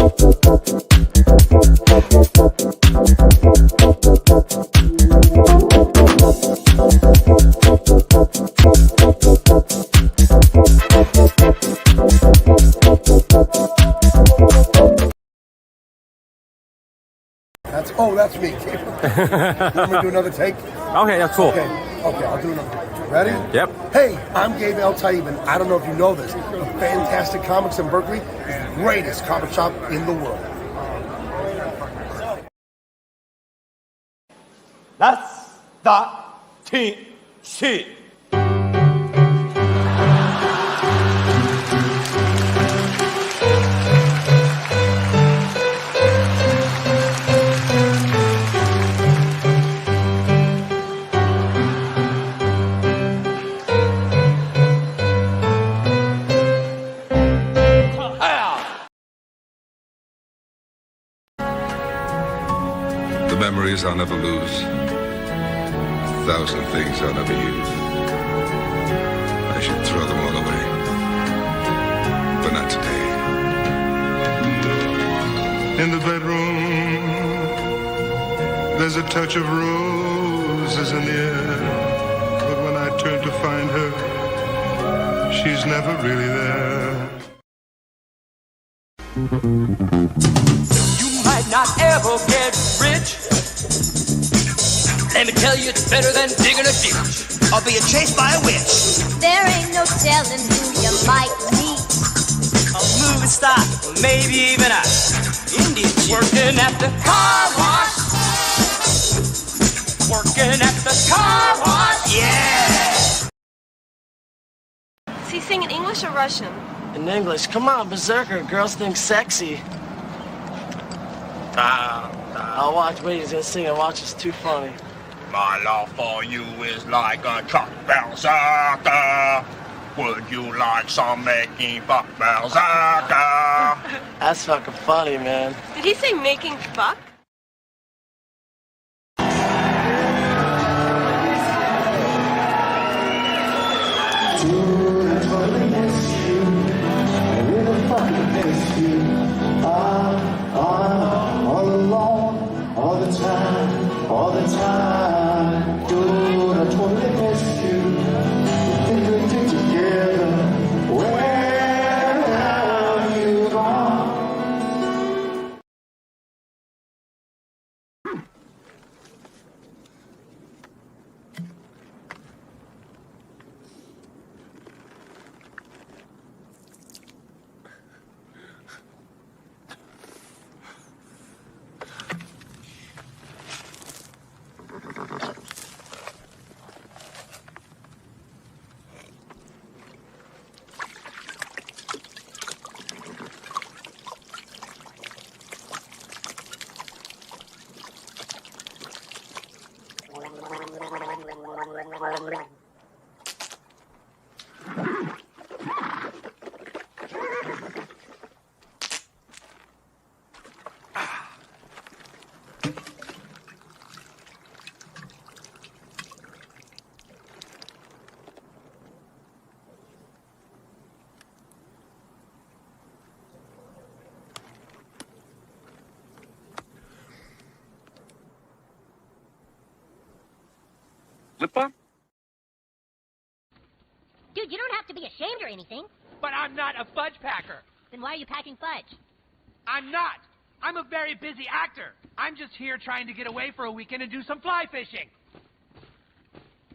That's me. You want me to do another take? Okay, that's cool. Okay, I'll do another take. Ready? Yep. Hey, I'm Gabe El Taib, and I don't know if you know this, but Fantastic Comics in Berkeley is the greatest comic shop in the world. That's the TC. The memories I'll never lose. 1,000 things I'll never use. I should throw them all away. But not today. In the bedroom, there's a touch of roses in the air. But when I turn to find her, she's never really there. You might not ever get rich. Let me tell you, it's better than digging a ditch or being chased by a witch. There ain't no telling who you might meet. A movie star, or maybe even a Indian chick. Working at the car wash. Working at the car wash, yeah. Does he sing in English or Russian? In English. Come on, Berserker. Girls think sexy. I'll watch. Wait, he's gonna sing. I'll watch. It's too funny. My love for you is like a truck berserker. Would you like some making fuck berserker? That's fucking funny, man. Did he say making fuck? All alone, all the time, dude, I totally miss you. We think we did together. Where have you gone? Dude, you don't have to be ashamed or anything. But I'm not a fudge packer. Then why are you packing fudge? I'm not. I'm a very busy actor. I'm just here trying to get away for a weekend and do some fly fishing.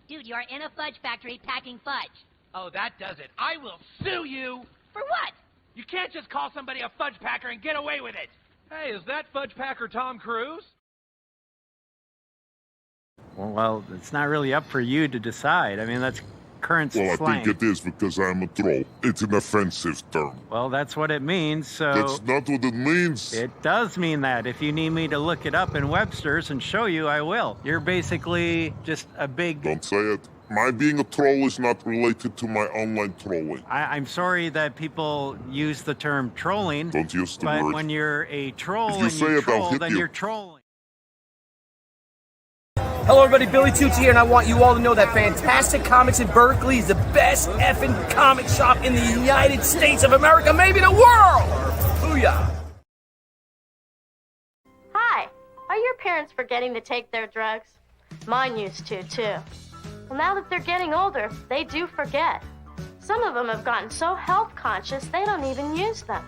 Dude, you are in a fudge factory packing fudge. Oh, that does it. I will sue you. For what? You can't just call somebody a fudge packer and get away with it. Hey, is that fudge packer Tom Cruise? Well, it's not really up for you to decide. I mean, that's current Well, slang. I think it is because I'm a troll. It's an offensive term. Well, that's what it means, so... That's not what it means. It does mean that. If you need me to look it up in Webster's and show you, I will. You're basically just a big... Don't say it. My being a troll is not related to my online trolling. I'm sorry that people use the term trolling. Don't use the but word. when you're a troll If you and say you it, I'll troll, hit then you. you're trolling. Hello everybody, Billy Toots here, and I want you all to know that Fantastic Comics in Berkeley is the best effing comic shop in the United States of America, maybe the world! Booyah! parents forgetting to take their drugs? Mine used to, too. Well, now that they're getting older, they do forget. Some of them have gotten so health conscious they don't even use them.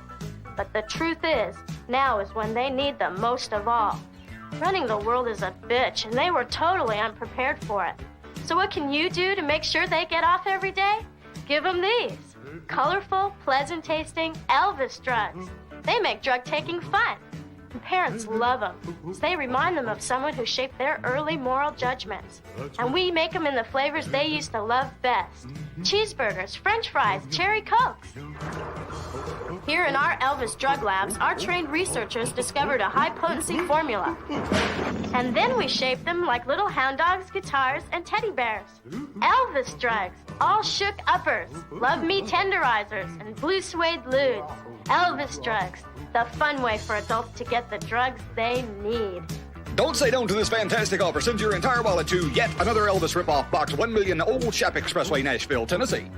But the truth is, now is when they need them most of all. Running the world is a bitch, and they were totally unprepared for it. So what can you do to make sure they get off every day? Give them these. Colorful, pleasant-tasting Elvis drugs. They make drug-taking fun. And parents love them, so they remind them of someone who shaped their early moral judgments. And we make them in the flavors they used to love best. Cheeseburgers, French fries, cherry Cokes. Here in our Elvis drug labs, our trained researchers discovered a high-potency formula. And then we shaped them like little hound dogs, guitars, and teddy bears. Elvis drugs, all shook uppers, love me tenderizers, and blue suede ludes. Elvis drugs, the fun way for adults to get the drugs they need. Don't say no to this fantastic offer. Send your entire wallet to yet another Elvis ripoff box, 1 million Old Shap Expressway, Nashville, Tennessee.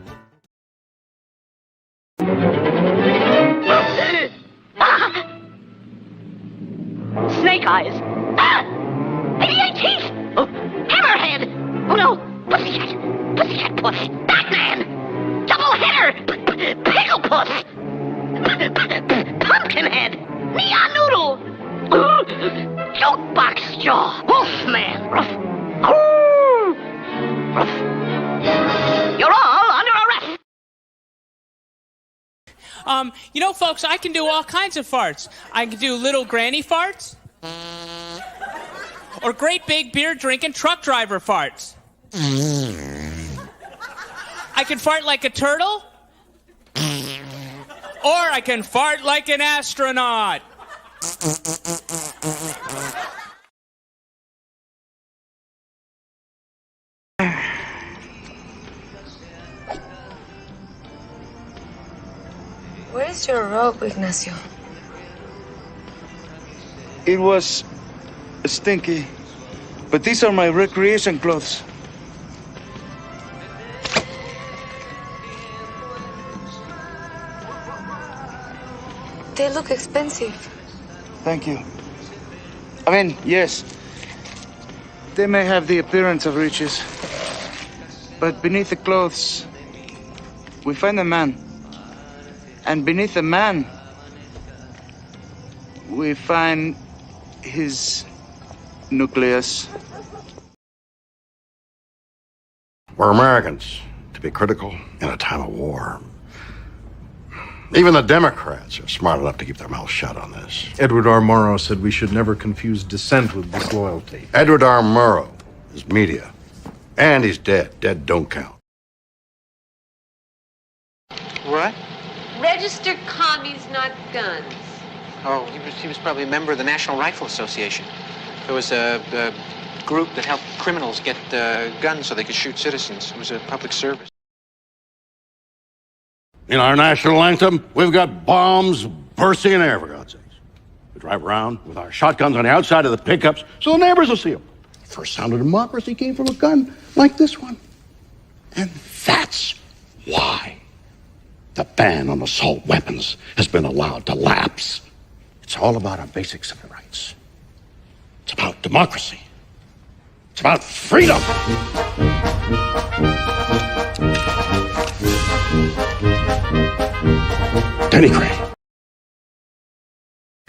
Snake eyes. Idiot teeth. Oh, hammerhead. Oh no, pussycat puss. Batman. Double header. Pickle puss. Pumpkinhead. Neon noodle. Jokebox jaw. Wolfman. Ruff. Ruff. You're all under arrest. You know, folks, I can do all kinds of farts. I can do little granny farts. Or great big beer-drinking truck driver farts. I can fart like a turtle. Or I can fart like an astronaut. Where is your robe, Ignacio? It was stinky, but these are my recreation clothes. They look expensive. Thank you. I mean, yes, they may have the appearance of riches, but beneath the clothes, we find a man. And beneath the man, we find his nucleus. We're Americans to be critical in a time of war. Even the Democrats are smart enough to keep their mouths shut on this. Edward R. Murrow said we should never confuse dissent with disloyalty. Edward R. Murrow is media. And he's dead. Dead don't count. What? Registered commies, not guns. Oh, he was probably a member of the National Rifle Association. There was a group that helped criminals get guns so they could shoot citizens. It was a public service. In our national anthem, we've got bombs bursting in the air, for God's sakes. We drive around with our shotguns on the outside of the pickups so the neighbors will see them. The first sound of democracy came from a gun like this one. And that's why the ban on assault weapons has been allowed to lapse. It's all about our basic civil rights. It's about democracy. It's about freedom. Denny Crane.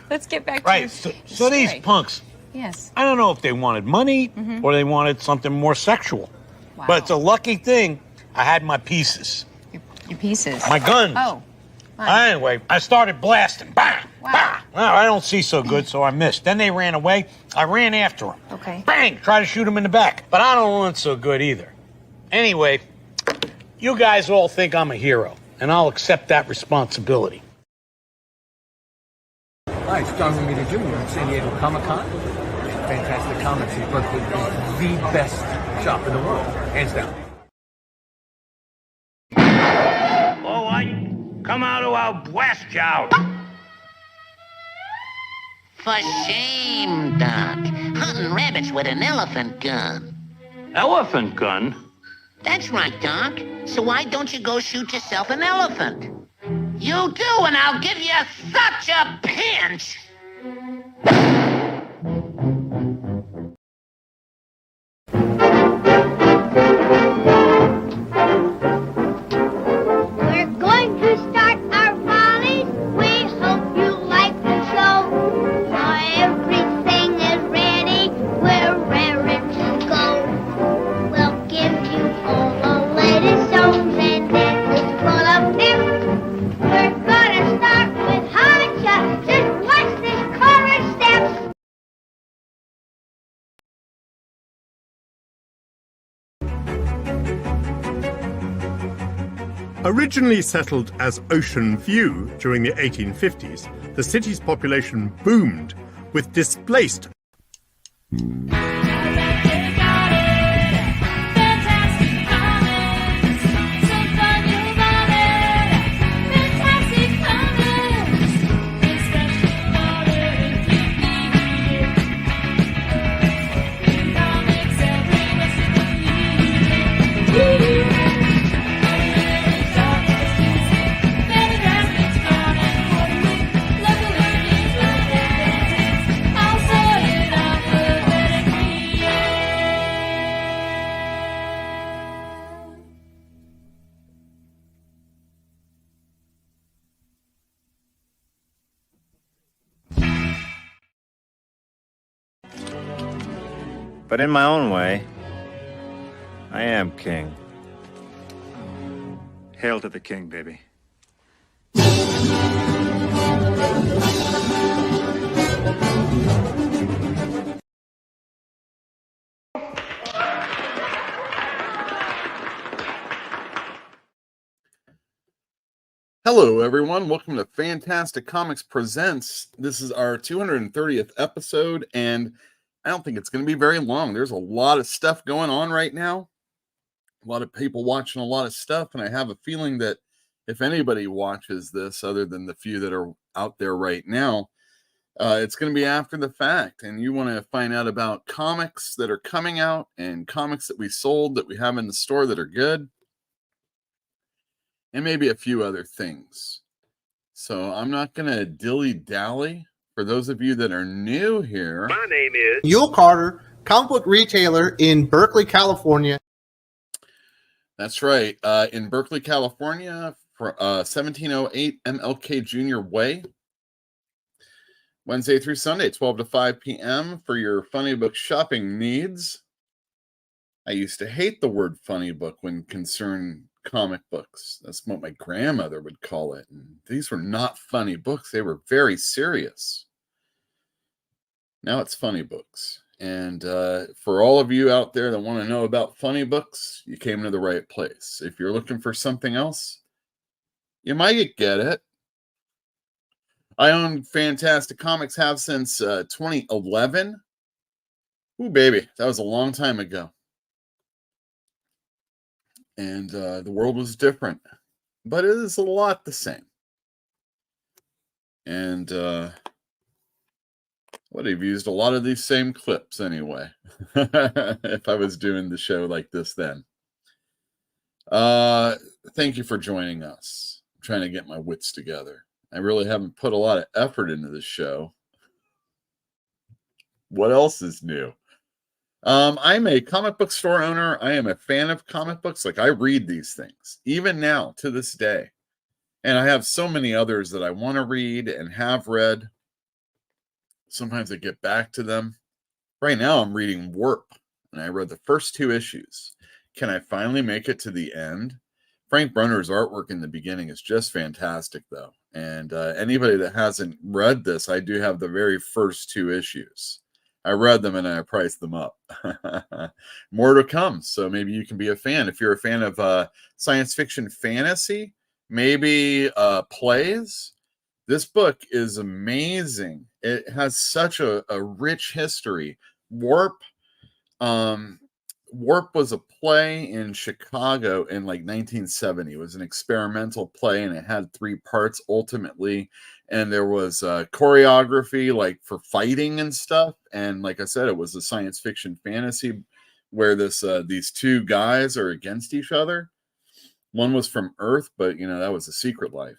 Let's get back to right. So these punks, Yes. I don't know if they wanted money or they wanted something more sexual. Wow. But it's a lucky thing I had my pieces. Your pieces? My guns. Oh. Anyway, I started blasting. Bang! Wow. Bang! Well, I don't see so good, so I missed. Then they ran away. I ran after them. Okay. Bang! Try to shoot them in the back. But I don't run so good either. Anyway, you guys all think I'm a hero, and I'll accept that responsibility. Hi, it's John Romita Jr. at San Diego Comic-Con. Fantastic Comics in Berkeley is the best shop in the world, hands down. All right, come out or I'll blast you out. For shame, Doc. Hunting rabbits with an elephant gun. Elephant gun? That's right, Doc. So why don't you go shoot yourself an elephant? You do, and I'll give you such a pinch. Originally settled as Ocean View during the 1850s, the city's population boomed with displaced But in my own way, I am king. Hail to the king, baby. Hello, everyone. Welcome to Fantastic Comics Presents. This is our 230th episode, and I don't think it's going to be very long. There's a lot of stuff going on right now. A lot of people watching a lot of stuff, and I have a feeling that if anybody watches this, other than the few that are out there right now, it's going to be after the fact, and you want to find out about comics that are coming out and comics that we sold that we have in the store that are good, and maybe a few other things. So I'm not going to dilly-dally. For those of you that are new here, my name is Yul Carter, comic book retailer in Berkeley, California. That's right. In Berkeley, California, for 1708 MLK Jr. Way. Wednesday through Sunday, 12 to 5 p.m. for your funny book shopping needs. I used to hate the word funny book when concerned comic books. That's what my grandmother would call it. And these were not funny books. They were very serious. Now it's funny books. And for all of you out there that want to know about funny books, you came to the right place. If you're looking for something else, you might get it. I own Fantastic Comics, have since 2011. Ooh, baby, that was a long time ago. And the world was different, but it is a lot the same. And would have used a lot of these same clips anyway, if I was doing the show like this then. Thank you for joining us. I'm trying to get my wits together. I really haven't put a lot of effort into this show. What else is new? I'm a comic book store owner. I am a fan of comic books. Like, I read these things, even now, to this day. And I have so many others that I want to read and have read. Sometimes I get back to them. Right now, I'm reading Warp, and I read the first 2 issues. Can I finally make it to the end? Frank Brunner's artwork in the beginning is just fantastic, though. And anybody that hasn't read this, I do have the very first 2 issues. I read them and I priced them up. More to come, so maybe you can be a fan. If you're a fan of science fiction fantasy, maybe plays, this book is amazing. It has such a rich history. Warp was a play in Chicago in like 1970. It was an experimental play, and it had 3 parts ultimately. And there was choreography like for fighting and stuff. And like I said, it was a science fiction fantasy where these 2 guys are against each other. One was from Earth, but that was a secret life.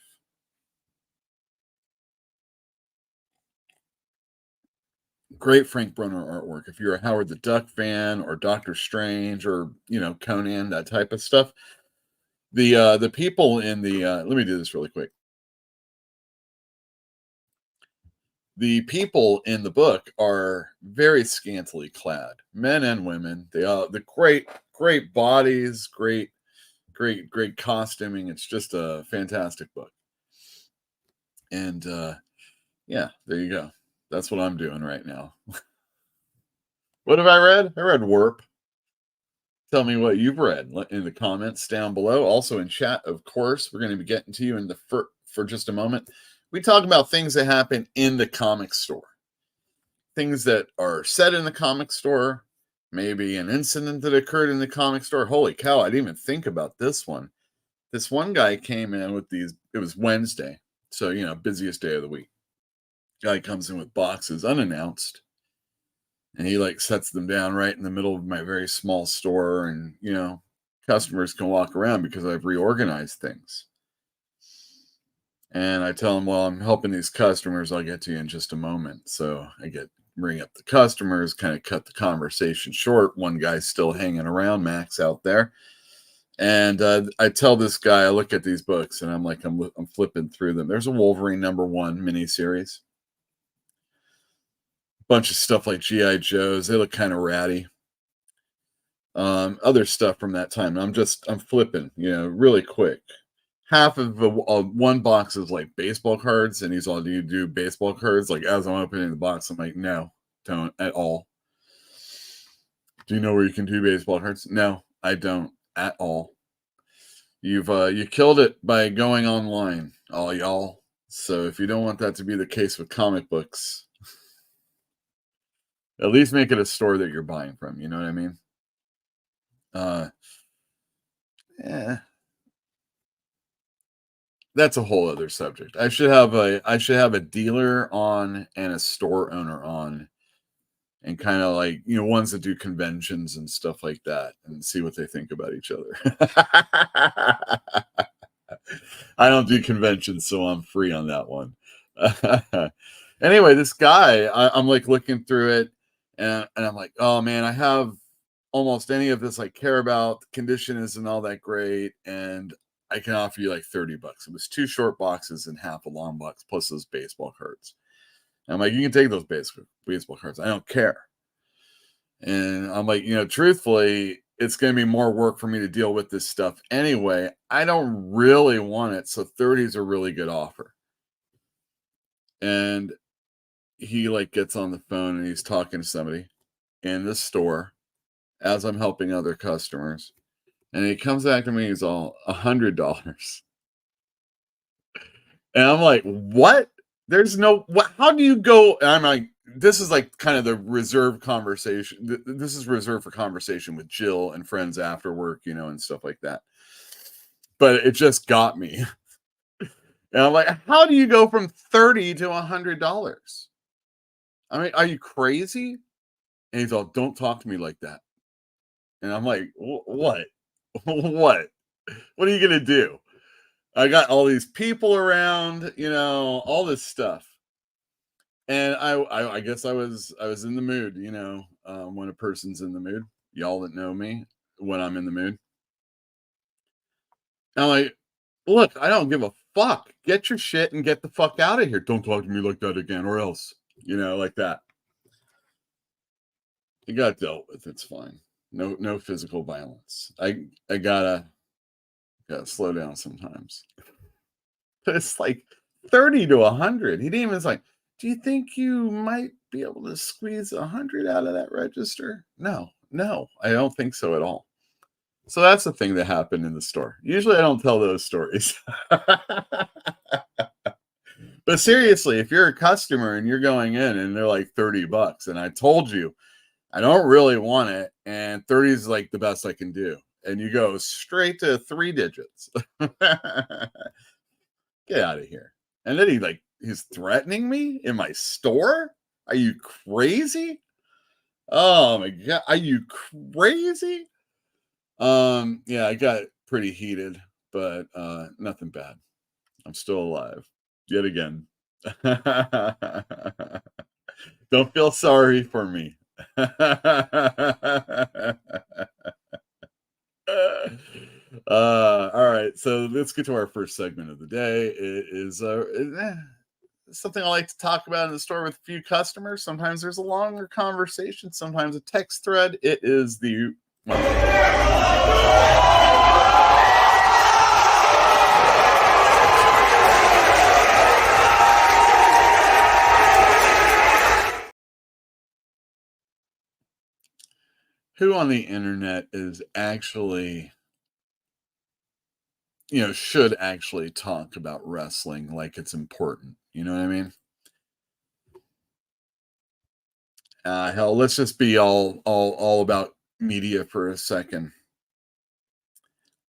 Great Frank Brunner artwork. If you're a Howard the Duck fan or Doctor Strange or Conan, that type of stuff. The people in the let me do this really quick. The people in the book are very scantily clad, men and women. The great bodies, great costuming. It's just a fantastic book. And yeah, there you go. That's what I'm doing right now. What have I read? I read Warp. Tell me what you've read in the comments down below. Also in chat, of course, we're going to be getting to you in the for just a moment. We talk about things that happen in the comic store. Things that are said in the comic store, maybe an incident that occurred in the comic store. Holy cow, I didn't even think about this one. This one guy came in with these, it was Wednesday, so, busiest day of the week. Guy comes in with boxes unannounced, and he sets them down right in the middle of my very small store, and, customers can walk around because I've reorganized things. And I tell him, well, I'm helping these customers. I'll get to you in just a moment. So I bring up the customers, kind of cut the conversation short. One guy's still hanging around, Max out there. And I tell this guy, I look at these books and I'm flipping through them. There's a Wolverine #1 miniseries. Bunch of stuff like G.I. Joes. They look kind of ratty. Other stuff from that time. I'm flipping, really quick. Half of one box is like baseball cards, and he's all, do you do baseball cards? As I'm opening the box, I'm like, no, don't at all. Do you know where you can do baseball cards? No, I don't at all. You killed it by going online, all y'all. So if you don't want that to be the case with comic books, at least make it a store that you're buying from. You know what I mean? Yeah. That's a whole other subject. I should have a dealer on and a store owner on, and kind of ones that do conventions and stuff like that, and see what they think about each other. I don't do conventions, so I'm free on that one. Anyway, this guy, I'm looking through it, and I'm like, oh man, I have almost any of this I care about. The condition isn't all that great, and I can offer you $30. It was 2 short boxes and half a long box, plus those baseball cards. And I'm like, you can take those baseball cards. I don't care. And I'm like, truthfully, it's going to be more work for me to deal with this stuff anyway. I don't really want it. So 30 is a really good offer. And he gets on the phone and he's talking to somebody in the store as I'm helping other customers. And he comes back to me, he's all $100. And I'm like, what? There's no, how do you go? And I'm like, this is kind of the reserved conversation. This is reserved for conversation with Jill and friends after work, and stuff like that. But it just got me. And I'm like, how do you go from $30 to $100? I mean, are you crazy? And he's all, don't talk to me like that. And I'm like, what? What are you going to do? I got all these people around, all this stuff. And I guess I was in the mood, when a person's in the mood, y'all that know me, when I'm in the mood. I'm like, look, I don't give a fuck. Get your shit and get the fuck out of here. Don't talk to me like that again, or else, like that. It got dealt with. It's fine. No physical violence. I gotta slow down sometimes. But it's 30 to 100. He didn't even do you think you might be able to squeeze 100 out of that register? No, I don't think so at all. So that's the thing that happened in the store. Usually I don't tell those stories. But seriously, if you're a customer and you're going in and they're $30, and I told you, I don't really want it, and 30 is the best I can do, and you go straight to 3 digits. Get out of here. And then he's threatening me in my store? Are you crazy? Oh my God. Are you crazy? Yeah, I got pretty heated, but nothing bad. I'm still alive. Yet again. Don't feel sorry for me. All right, so let's get to our first segment of the day. It is something I like to talk about in the store with a few customers. Sometimes there's a longer conversation, sometimes a text thread. It is the who on the internet is actually, should actually talk about wrestling like it's important. You know what I mean? Hell, let's just be all about media for a second.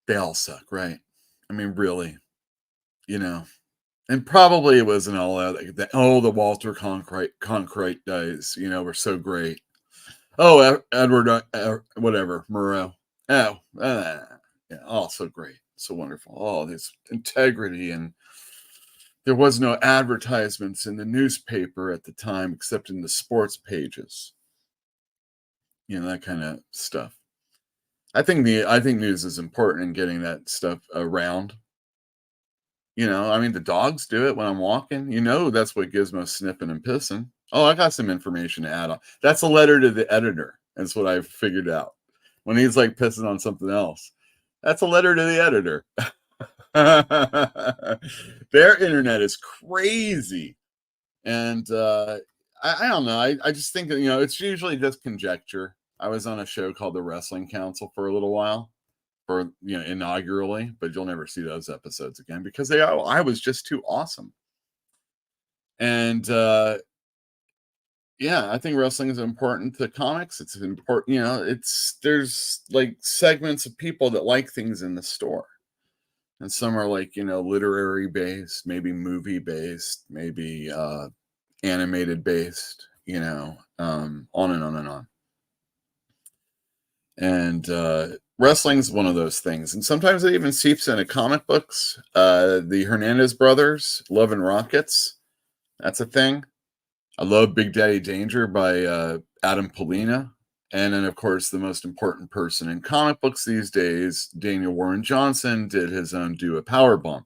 They all suck, right? I mean, really, and probably it wasn't all that. Oh, the Walter Concrete days, were so great. Oh, Edward, whatever, Murrow. Oh, yeah, all so great, so wonderful. Oh, this integrity, and there was no advertisements in the newspaper at the time except in the sports pages. That kind of stuff. I think news is important in getting that stuff around. I mean, the dogs do it when I'm walking. That's what Gizmo's sniffing and pissing. Oh, I got some information to add on. That's a letter to the editor. That's what I've figured out. When he's like pissing on something else, that's a letter to the editor. Their internet is crazy. And I don't know. I just think that, it's usually just conjecture. I was on a show called The Wrestling Council for a little while, for inaugurally, but you'll never see those episodes again because I was just too awesome. And yeah, I think wrestling is important to comics. It's important, there's like segments of people that like things in the store. And some are like, literary based, maybe movie based, maybe animated based, on and on and on. And wrestling's one of those things. And sometimes it even seeps into comic books. The Hernandez brothers, Love and Rockets, that's a thing. I love Big Daddy Danger by Adam Polina. And then, of course, the most important person in comic books these days, Daniel Warren Johnson, did his own Do a Powerbomb.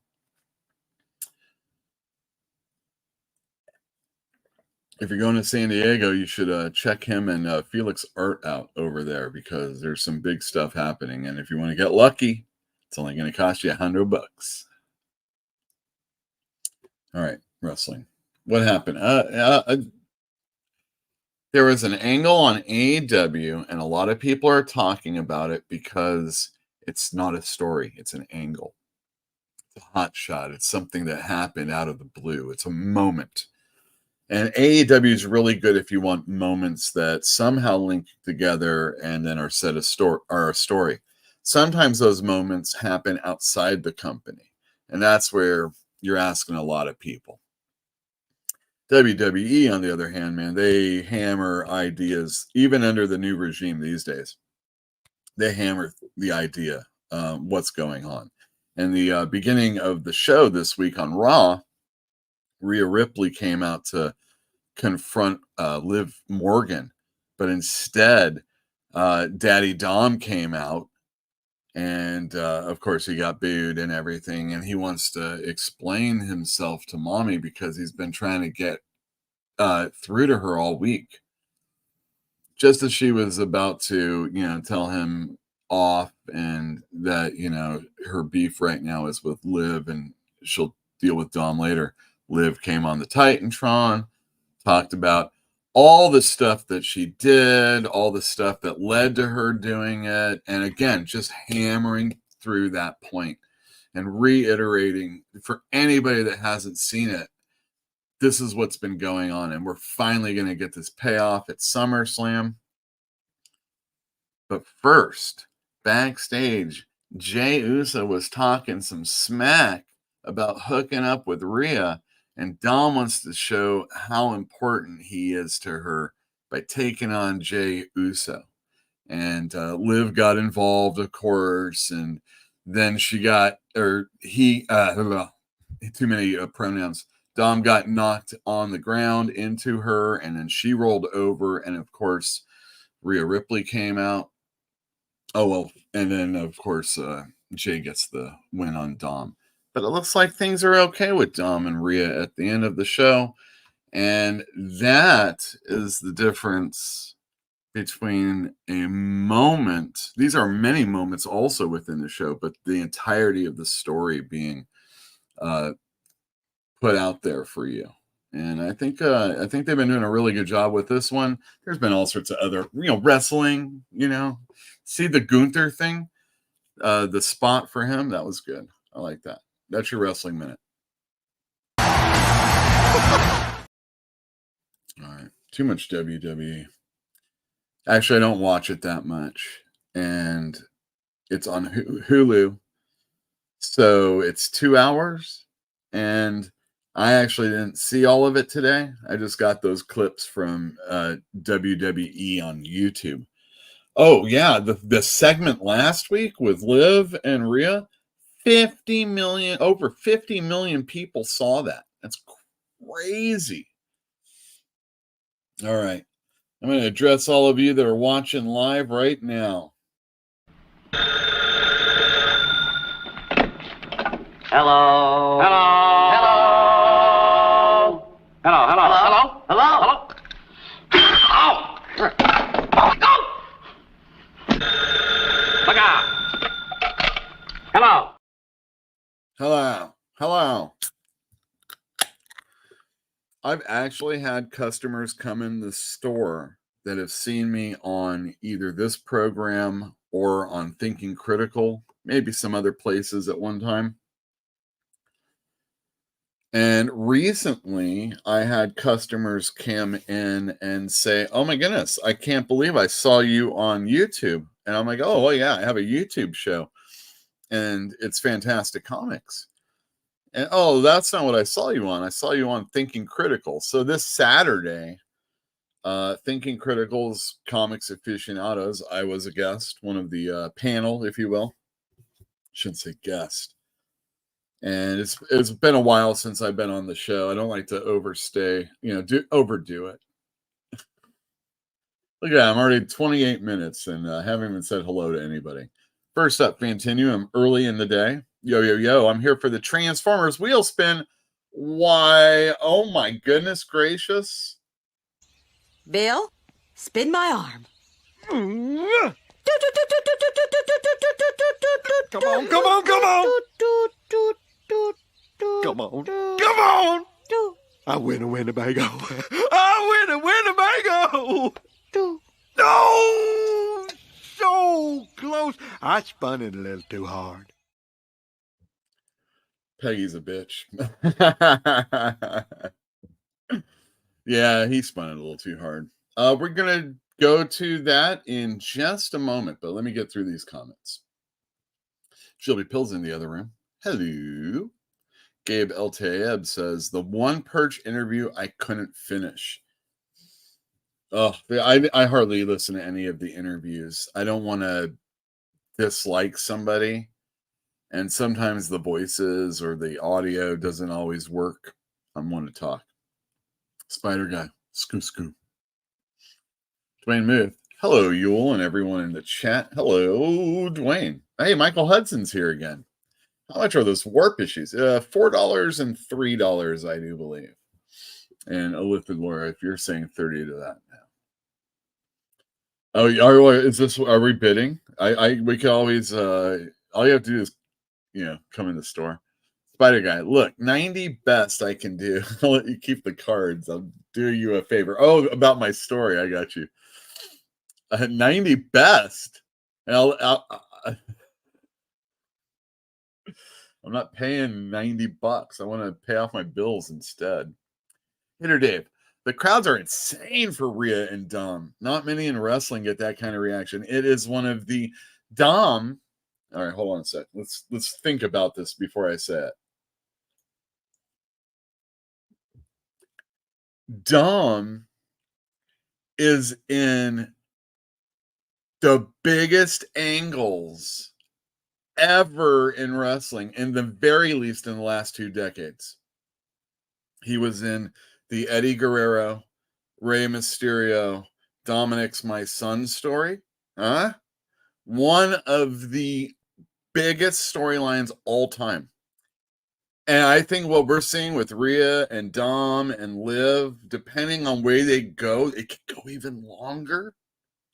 If you're going to San Diego, you should check him and Felix Art out over there because there's some big stuff happening. And if you want to get lucky, it's only going to cost you $100. All right, wrestling. What happened? There was an angle on AEW, and a lot of people are talking about it because it's not a story. It's an angle. It's a hot shot. It's something that happened out of the blue. It's a moment. And AEW is really good if you want moments that somehow link together and then are a story. Sometimes those moments happen outside the company, and that's where you're asking a lot of people. WWE, on the other hand, man, they hammer ideas, even under the new regime these days. They hammer the idea, what's going on. And the beginning of the show this week on Raw, Rhea Ripley came out to confront Liv Morgan, but instead, Daddy Dom came out, and of course he got booed and everything, and he wants to explain himself to Mommy because he's been trying to get through to her all week. Just as she was about to, tell him off and that, her beef right now is with Liv and she'll deal with Dom later. Liv came on the Titantron, talked about all the stuff that she did, all the stuff that led to her doing it. And again, just hammering through that point and reiterating for anybody that hasn't seen it, this is what's been going on. And we're finally going to get this payoff at SummerSlam. But first, backstage, Jey Uso was talking some smack about hooking up with Rhea. And Dom wants to show how important he is to her by taking on Jey Uso. And Liv got involved, of course. And then too many pronouns. Dom got knocked on the ground into her, and then she rolled over. And of course, Rhea Ripley came out. Oh, well. And then, of course, Jey gets the win on Dom. But it looks like things are okay with Dom and Rhea at the end of the show. And that is the difference between a moment. These are many moments also within the show, but the entirety of the story being put out there for you. And I think they've been doing a really good job with this one. There's been all sorts of other, wrestling, see the Gunther thing, the spot for him, that was good. I like that. That's your wrestling minute. All right. Too much WWE. Actually, I don't watch it that much. And it's on Hulu. So it's 2 hours. And I actually didn't see all of it today. I just got those clips from WWE on YouTube. Oh, yeah. The segment last week with Liv and Rhea, over 50 million people saw that. That's crazy. All right. I'm going to address all of you that are watching live right now. Hello. Hello. Hello. Hello. Hello. Hello. Hello. Hello. Oh. Go. Look out. Hello. Hello. Hello. I've actually had customers come in the store that have seen me on either this program or on Thinking Critical, maybe some other places at one time. And recently, I had customers come in and say, "Oh my goodness, I can't believe I saw you on YouTube." And I'm like, "Oh, well, yeah, I have a YouTube show, and it's Fantastic Comics." And, "Oh, that's not what I saw you on. I saw you on Thinking Critical." So this Saturday, Thinking Critical's Comics Aficionados, I was a guest, one of the panel, if you will. Shouldn't say guest. And it's been a while since I've been on the show. I don't like to overstay, overdo it. Look at that, I'm already 28 minutes and haven't even said hello to anybody. First up, Fantinu, I'm early in the day. Yo, yo, yo, I'm here for the Transformers wheel spin. Why, oh my goodness gracious. Bill, spin my arm. Come on, come on, come on. Come on, come on. I win a Winnebago. I win a Winnebago. No, so close. I spun it a little too hard. Peggy's a bitch. Yeah, he spun it a little too hard. We're going to go to that in just a moment, but let me get through these comments. Shelby Pill's in the other room. Hello. Gabe El Tayeb says, the one Perch interview I couldn't finish. Oh, I hardly listen to any of the interviews. I don't want to dislike somebody. And sometimes the voices or the audio doesn't always work. I want to talk. Spider Guy, scoo. Dwayne Muth, hello, Yule, and everyone in the chat. Hello, Dwayne. Hey, Michael Hudson's here again. How much are those warp issues? $4 and $3, I do believe. And Elithid Laura, if you're saying 30 to that now. Oh, are we bidding? We can always all you have to do is come in the store. Spider Guy, look, 90 best I can do. I'll let you keep the cards. I'll do you a favor. Oh, about my story, I got you. 90 best. And I'm not paying $90. I want to pay off my bills instead. Hitter Dave, the crowds are insane for Rhea and Dom. Not many in wrestling get that kind of reaction. It is one of the Dom. All right, hold on a sec. Let's think about this before I say it. Dom is in the biggest angles ever in wrestling, in the very least in the last 2 decades. He was in the Eddie Guerrero, Rey Mysterio, Dominic's My Son story. One of the biggest storylines all time. And I think what we're seeing with Rhea and Dom and Liv, depending on where they go, it could go even longer.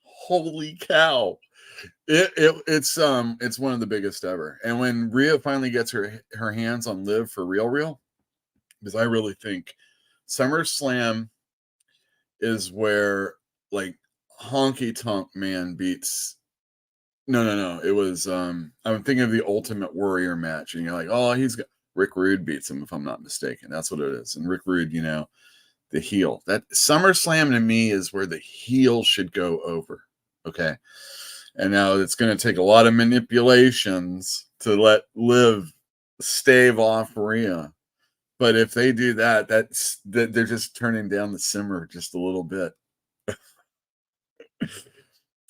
Holy cow. It's one of the biggest ever. And when Rhea finally gets her hands on Liv for real, because I really think SummerSlam is where like Honky Tonk Man beats. No. It was I'm thinking of the Ultimate Warrior match, and you're like, oh, he's got Rick Rude beats him, if I'm not mistaken. That's what it is. And Rick Rude, you know, the heel. That SummerSlam to me is where the heel should go over. Okay. And now it's going to take a lot of manipulations to let Liv stave off Rhea. But if they do that, they're just turning down the simmer just a little bit.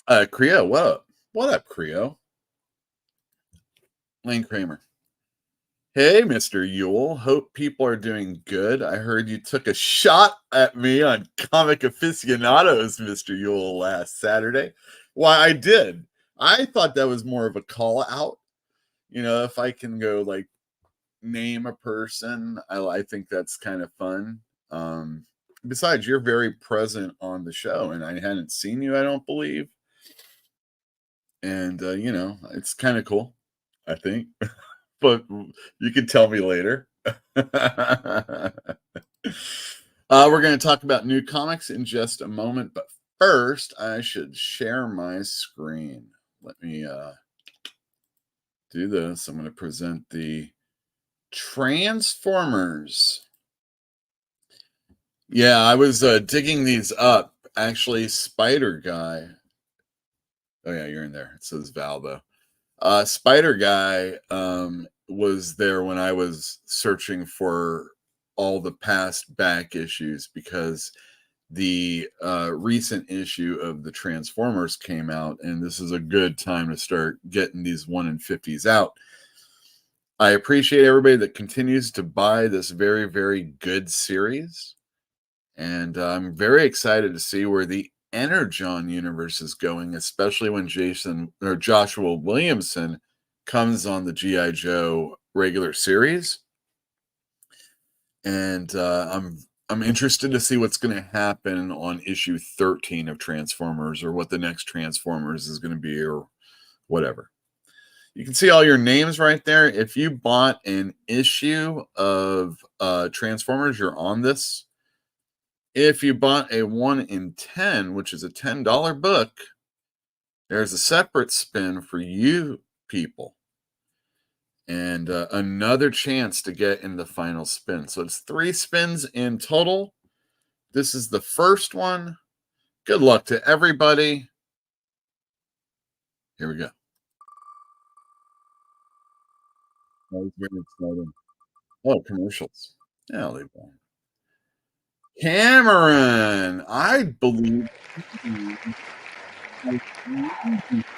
Creo, what up? What up, Creo? Lane Kramer. Hey, Mr. Yule. Hope people are doing good. I heard you took a shot at me on Comic Aficionados, Mr. Yule, last Saturday. Why, I did. I thought that was more of a call out. You know, if I can go like name a person, I think that's kind of fun. Besides, you're very present on the show, and I hadn't seen you, I don't believe. And, you know, it's kind of cool, I think. But you can tell me later. We're going to talk about new comics in just a moment. But first, I should share my screen. Let me do this. I'm going to present the Transformers. Yeah, I was digging these up. Actually, Spider Guy. Oh, yeah, you're in there. It says Valbo. Spider Guy was there when I was searching for all the past back issues, because the recent issue of the Transformers came out, and this is a good time to start getting these 1 in 50s out. I appreciate everybody that continues to buy this very, very good series, and I'm very excited to see where the Energon universe is going, especially when Joshua Williamson comes on the G.I. Joe regular series. And I'm interested to see what's going to happen on issue 13 of Transformers, or what the next Transformers is going to be, or whatever. You can see all your names right there. If you bought an issue of Transformers, you're on this. If you bought a 1 in 10, which is a $10 book, there's a separate spin for you people, and another chance to get in the final spin. So it's 3 spins in total. This is the first one. Good luck to everybody. Here we go. That was very exciting. Oh, commercials. Yeah, I'll leave that. Cameron, I believe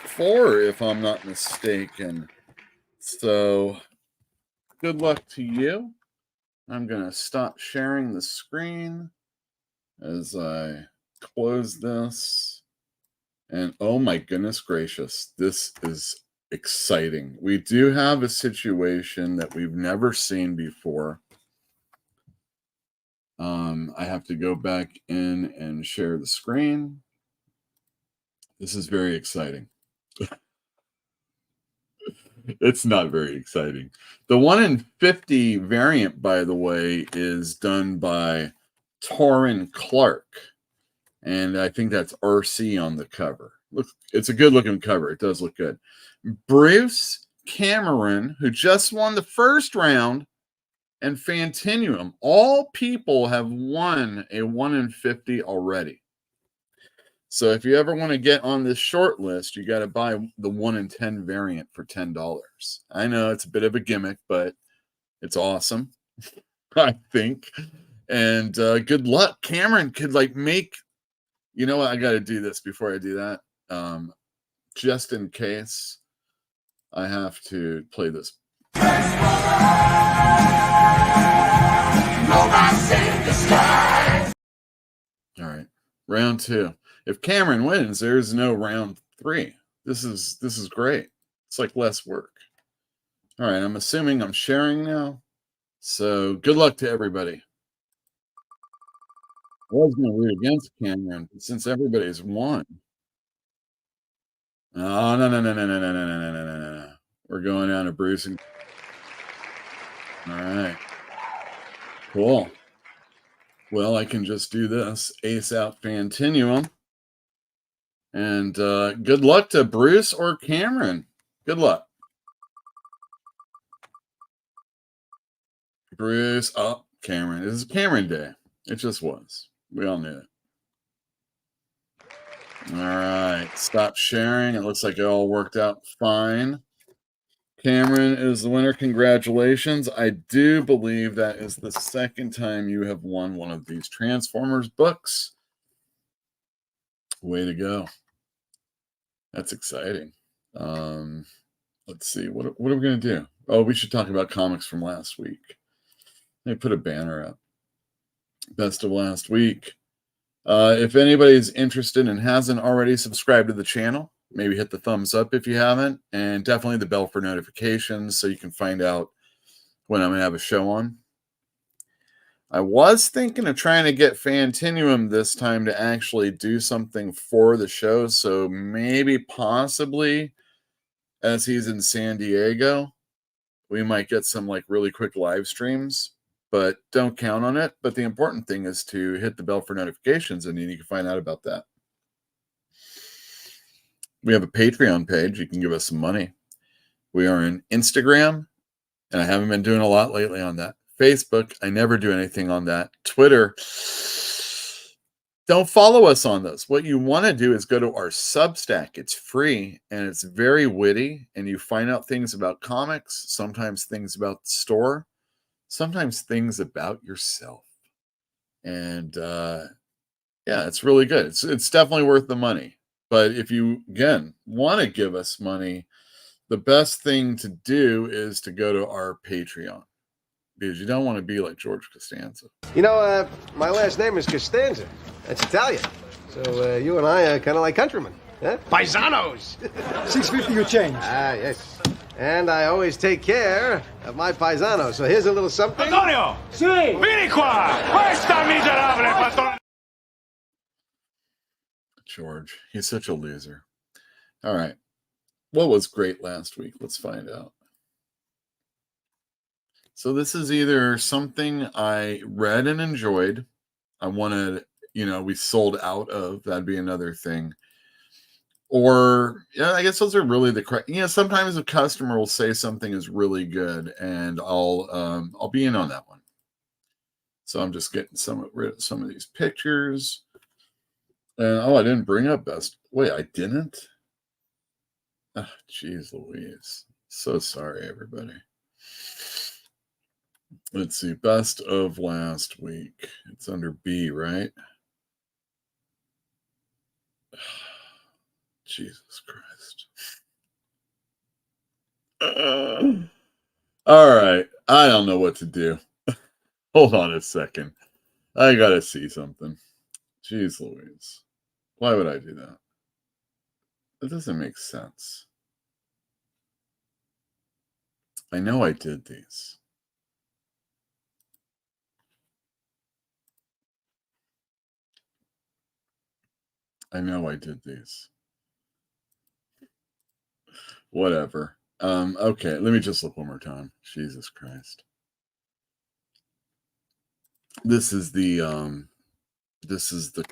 4, if I'm not mistaken. So good luck to you. I'm going to stop sharing the screen as I close this. And oh my goodness gracious, this is exciting. We do have a situation that we've never seen before. I have to go back in and share the screen. This is very exciting. It's not very exciting. The 1 in 50 variant, by the way, is done by Torrin Clark. And I think that's RC on the cover. Look, it's a good looking cover. It does look good. Bruce Cameron, who just won the first round, and Fantinuum. All people have won a 1 in 50 already. So if you ever want to get on this short list, you got to buy the 1 in 10 variant for $10. I know it's a bit of a gimmick, but it's awesome, I think. And good luck. Cameron could like make, you know what? I got to do this before I do that. Just in case, I have to play this. All right, round 2. If Cameron wins, there's no round 3. This is great. It's like less work. All right, I'm assuming I'm sharing now. So good luck to everybody. I was going to root against Cameron, but since everybody's won. Oh, no. We're going down to Bruce. All right. Cool. Well, I can just do this. Ace out Fantinuum. And good luck to Bruce or Cameron. Good luck. Bruce. Oh, Cameron. This is Cameron Day. It just was. We all knew it. All right. Stop sharing. It looks like it all worked out fine. Cameron is the winner. Congratulations. I do believe that is the second time you have won one of these Transformers books. Way to go. That's exciting. Let's see. What are we going to do? Oh, we should talk about comics from last week. Let me put a banner up. Best of last week. If anybody's interested and hasn't already subscribed to the channel, maybe hit the thumbs up if you haven't, and definitely the bell for notifications so you can find out when I'm going to have a show on. I was thinking of trying to get Fantinuum this time to actually do something for the show, so maybe possibly as he's in San Diego, we might get some like really quick live streams, but don't count on it. But the important thing is to hit the bell for notifications, and you can find out about that. We have a Patreon page. You can give us some money. We are on Instagram, and I haven't been doing a lot lately on that. Facebook, I never do anything on that. Twitter, don't follow us on those. What you want to do is go to our Substack. It's free, and it's very witty, and you find out things about comics, sometimes things about the store, sometimes things about yourself. And yeah, it's really good. It's definitely worth the money. But if you, again, want to give us money, the best thing to do is to go to our Patreon, because you don't want to be like George Costanza. You know, my last name is Costanza. That's Italian. So you and I are kind of like countrymen. Huh? Paisanos! 650 your change. Ah, yes. And I always take care of my paisanos. So here's a little something. Antonio! Si! Vieni qua! Questa miserabile patron... George, he's such a loser. All right. What was great last week? Let's find out. So this is either something I read and enjoyed. I wanted, we sold out of. That'd be another thing. Or, yeah, I guess those are really the correct. Sometimes a customer will say something is really good, and I'll be in on that one. So I'm just getting rid of some of these pictures. And I didn't bring up best. Wait, I didn't? Oh, geez Louise. So sorry, everybody. Let's see. Best of last week. It's under B, right? Jesus Christ. All right. I don't know what to do. Hold on a second. I got to see something. Jeez Louise. Why would I do that? That doesn't make sense. I know I did these. I know I did these. Whatever. Okay, let me just look one more time. Jesus Christ. This is the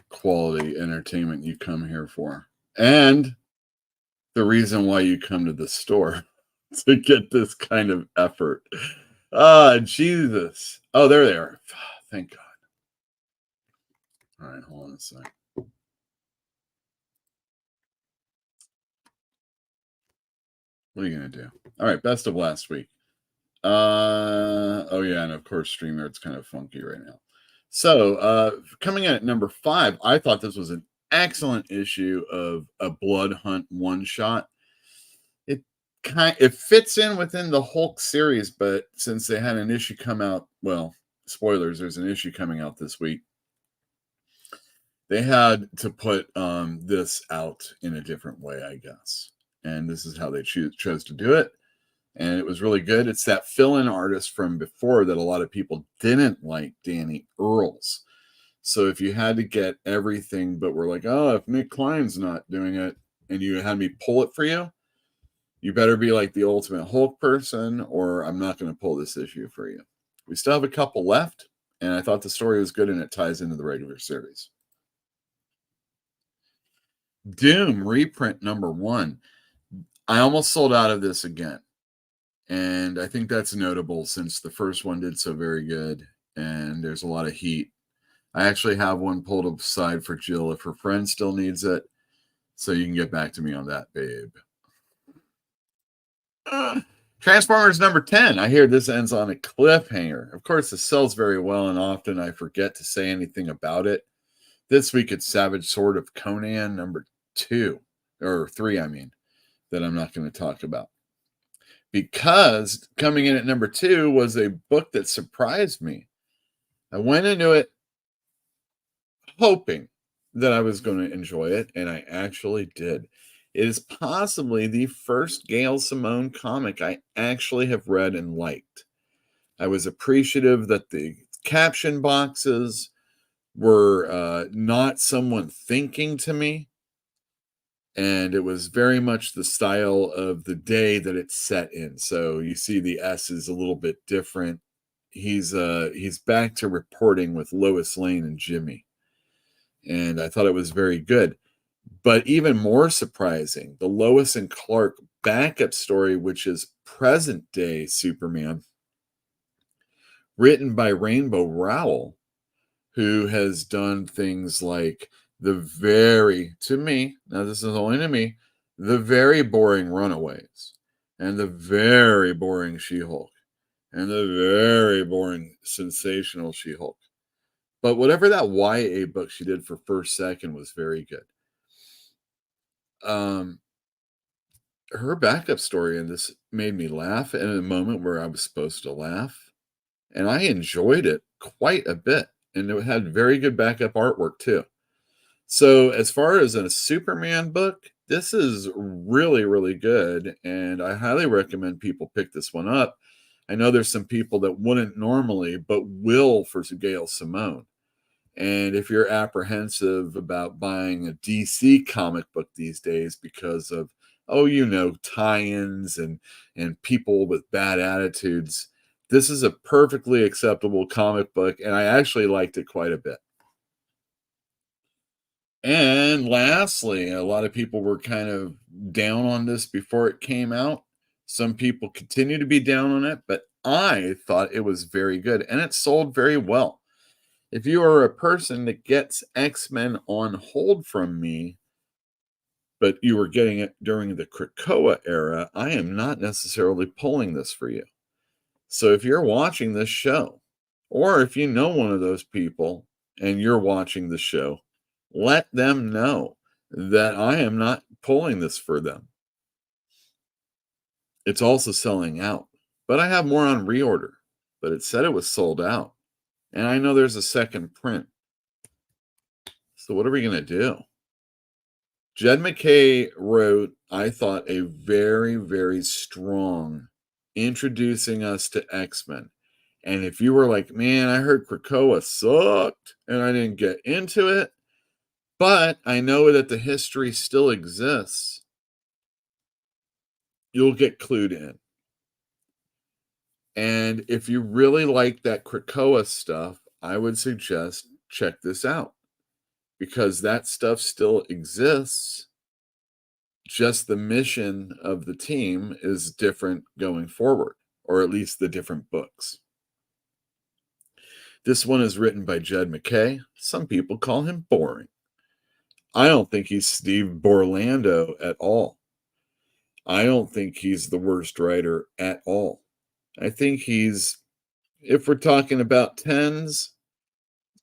quality entertainment you come here for. And the reason why you come to the store to get this kind of effort. Jesus. Oh, there they are. Thank God. All right, hold on a sec. What are you going to do? All right, best of last week. Oh, yeah, and of course, StreamYard's kind of funky right now. So, coming in at number 5, I thought this was an excellent issue of a Blood Hunt one-shot. It fits in within the Hulk series, but since they had an issue come out, well, spoilers, there's an issue coming out this week. They had to put this out in a different way, I guess. And this is how they chose to do it. And it was really good. It's that fill-in artist from before that a lot of people didn't like, Danny Earls. So if you had to get everything, but we're like, oh, if Nick Klein's not doing it, and you had me pull it for you, you better be like the Ultimate Hulk person, or I'm not going to pull this issue for you. We still have a couple left. And I thought the story was good and it ties into the regular series. Doom reprint #1. I almost sold out of this again. And I think that's notable since the first one did so very good and there's a lot of heat. I actually have one pulled aside for Jill if her friend still needs it. So you can get back to me on that, babe. Transformers #10. I hear this ends on a cliffhanger. Of course, this sells very well, and often I forget to say anything about it. This week it's Savage Sword of Conan #2, or 3, I mean, that I'm not going to talk about. Because coming in at #2 was a book that surprised me. I went into it hoping that I was going to enjoy it, and I actually did. It is possibly the first Gail Simone comic I actually have read and liked. I was appreciative that the caption boxes were not someone thinking to me, and it was very much the style of the day that it's set in. So you see the S is a little bit different. He's back to reporting with Lois Lane and Jimmy, and I thought it was very good. But even more surprising, the Lois and Clark backup story, which is present day Superman, written by Rainbow Rowell, who has done things like to me, now this is only to me, the very boring Runaways, and the very boring She-Hulk, and the very boring Sensational She-Hulk. But whatever that YA book she did for First Second was very good. Her backup story in this made me laugh in a moment where I was supposed to laugh, and I enjoyed it quite a bit, and it had very good backup artwork too. So as far as a Superman book, this is really, really good, and I highly recommend people pick this one up. I know there's some people that wouldn't normally, but will for Gail Simone. And if you're apprehensive about buying a DC comic book these days because of, tie-ins and people with bad attitudes, this is a perfectly acceptable comic book, and I actually liked it quite a bit. And lastly, a lot of people were kind of down on this before it came out. Some people continue to be down on it, but I thought it was very good, and it sold very well. If you are a person that gets X-Men on hold from me, but you were getting it during the Krakoa era, I am not necessarily pulling this for you. So if you're watching this show, or if you know one of those people and you're watching the show, let them know that I am not pulling this for them. It's also selling out, but I have more on reorder, but it said it was sold out. And I know there's a second print. So what are we going to do? Jed MacKay wrote, I thought, a very, very strong introducing us to X-Men. And if you were like, man, I heard Krakoa sucked and I didn't get into it, but I know that the history still exists, you'll get clued in. And if you really like that Krakoa stuff, I would suggest check this out, because that stuff still exists. Just the mission of the team is different going forward, or at least the different books. This one is written by Jed MacKay. Some people call him boring. I don't think he's Steve Borlando at all. I don't think he's the worst writer at all. I think he's, if we're talking about tens,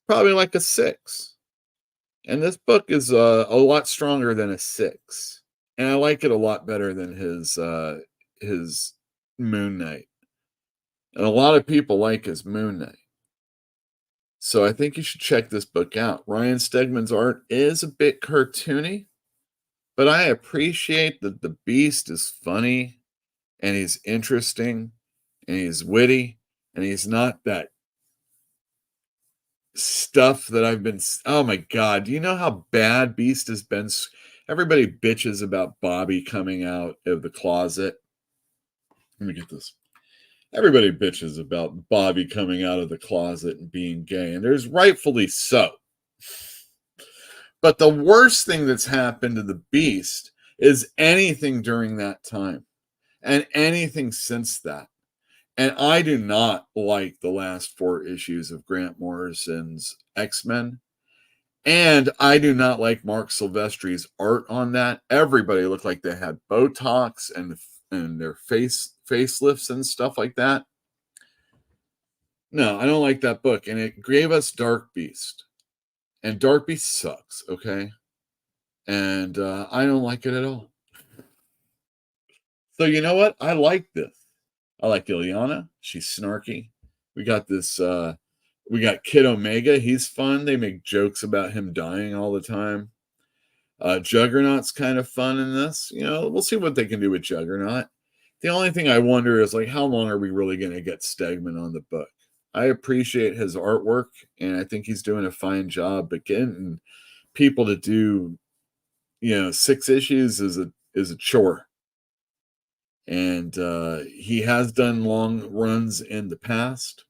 probably like a 6. And this book is a lot stronger than a 6. And I like it a lot better than his Moon Knight. And a lot of people like his Moon Knight. So I think you should check this book out. Ryan Stegman's art is a bit cartoony, but I appreciate that the Beast is funny and he's interesting and he's witty and he's not that stuff that I've been, oh my God, do you know how bad Beast has been? Everybody bitches about Bobby coming out of the closet. Let me get this. Everybody bitches about Bobby coming out of the closet and being gay, and there's rightfully so. But the worst thing that's happened to the Beast is anything during that time and anything since that. And I do not like the last 4 issues of Grant Morrison's X-Men. And I do not like Mark Silvestri's art on that. Everybody looked like they had Botox and their facelifts and stuff like that. No, I don't like that book. And it gave us Dark Beast. And Dark Beast sucks, okay? And I don't like it at all. So you know what? I like this. I like Ileana. She's snarky. We got this, we got Kid Omega. He's fun. They make jokes about him dying all the time. Juggernaut's kind of fun in this. You know, we'll see what they can do with Juggernaut. The only thing I wonder is, like, how long are we really going to get Stegman on the book? I appreciate his artwork, and I think he's doing a fine job. But getting people to do, 6 issues is a chore. And he has done long runs in the past.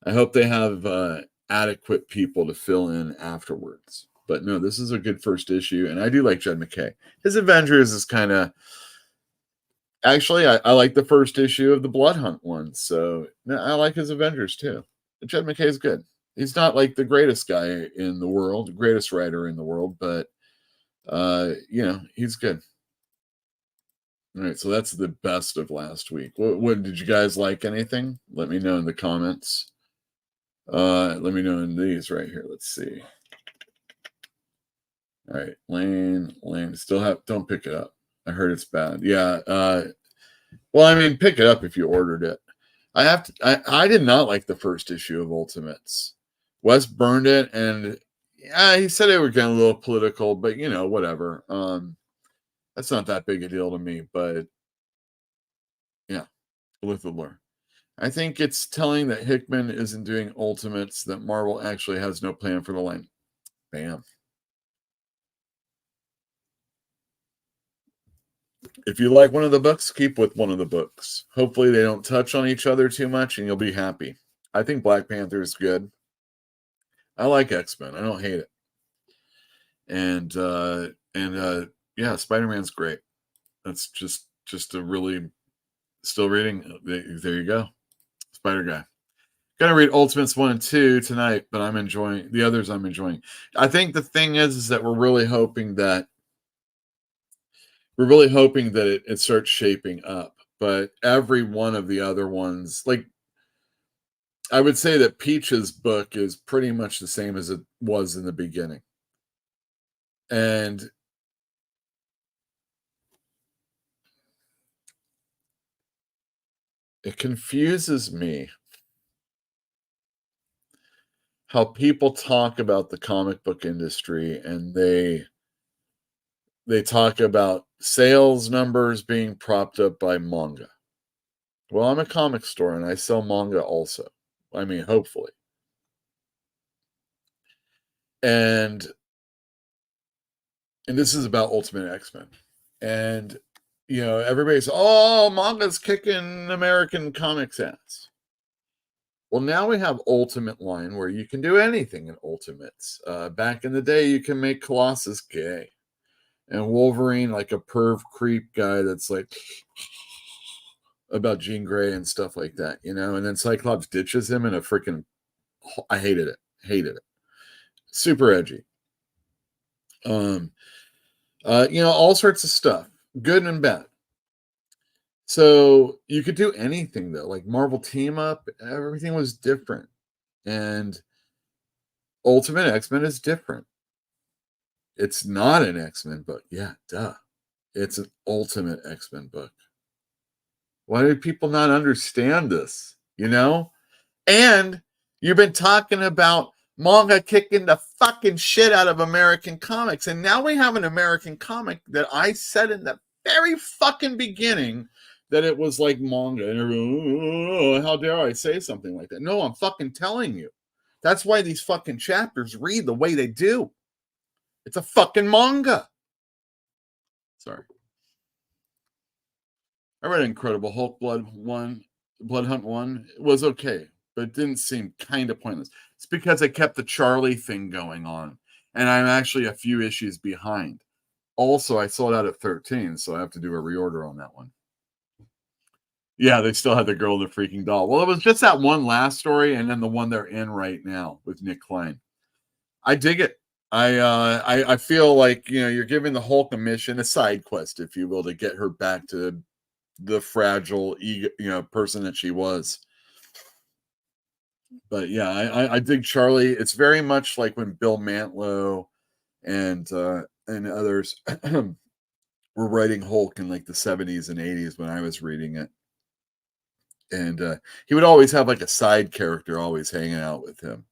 I hope they have adequate people to fill in afterwards. But no, this is a good first issue, and I do like Jed MacKay. His Avengers is kind of... Actually, I like the first issue of the Blood Hunt one, so I like his Avengers too. Jed MacKay is good. He's not like the greatest guy in the world, the greatest writer in the world, but he's good. All right, so that's the best of last week. What did you guys like? Anything? Let me know in the comments. Let me know in these right here. Let's see. All right, Lane. Don't pick it up. I heard it's bad. Yeah. Well, I mean, pick it up if you ordered it. I did not like the first issue of Ultimates. Wes burned it, and he said they were getting a little political, but whatever. That's not that big a deal to me, but yeah, with the lore. I think it's telling that Hickman isn't doing Ultimates, that Marvel actually has no plan for the line. Bam. If you like one of the books, keep with one of the books. Hopefully they don't touch on each other too much and you'll be happy. I think Black Panther is good. I like X-Men. I don't hate it. And yeah, Spider-Man's great. That's just a really... Still reading? There you go. Spider Guy. Gonna read Ultimates 1 and 2 tonight, but I'm enjoying the others. I'm enjoying. I think the thing is that we're really hoping that it starts shaping up. But every one of the other ones, like, I would say that Peach's book is pretty much the same as it was in the beginning. And it confuses me how people talk about the comic book industry, and they talk about sales numbers being propped up by manga. Well, I'm a comic store and I sell manga also. I mean, hopefully. And this is about Ultimate X-Men. And, everybody's, manga's kicking American comics ass. Well, now we have Ultimate line where you can do anything in Ultimates. Back in the day, you can make Colossus gay. And Wolverine like a perv creep guy that's like about Jean Grey and stuff like that, And then Cyclops ditches him in a freaking... I hated it. Super edgy. All sorts of stuff, good and bad. So you could do anything though, like Marvel Team Up. Everything was different, and Ultimate X-Men is different. It's not an X-Men book. Yeah, duh. It's an Ultimate X-Men book. Why do people not understand this? And you've been talking about manga kicking the fucking shit out of American comics. And now we have an American comic that I said in the very fucking beginning that it was like manga. And everyone, how dare I say something like that? No, I'm fucking telling you. That's why these fucking chapters read the way they do. It's a fucking manga. Sorry. I read Incredible Hulk Blood 1. Blood Hunt 1 was okay, but it didn't seem kind of pointless. It's because I kept the Charlie thing going on, and I'm actually a few issues behind. Also, I sold out at 13, so I have to do a reorder on that one. Yeah, they still had the girl in the freaking doll. Well, it was just that one last story, and then the one they're in right now with Nick Klein. I dig it. I feel like, you know, you're giving the Hulk a mission, a side quest, if you will, to get her back to the fragile ego, you know, person that she was. But yeah, I dig Charlie. It's very much like when Bill Mantlo and others were writing Hulk in like the 70s and 80s when I was reading it. And he would always have like a side character always hanging out with him.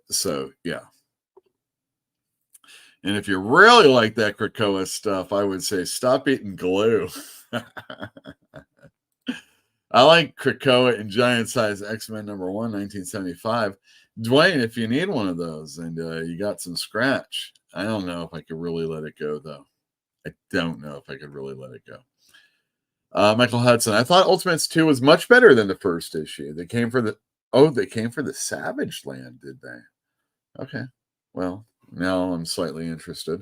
So yeah. And if you really like that Krakoa stuff, I would say stop eating glue. I like Krakoa and Giant Size X-Men #1, 1975. Dwayne, if you need one of those and you got some scratch, I don't know if I could really let it go, though. I don't know if I could really let it go. Michael Hudson, I thought Ultimates 2 was much better than the first issue. They came for the Savage Land, did they? Okay. Well, now I'm slightly interested.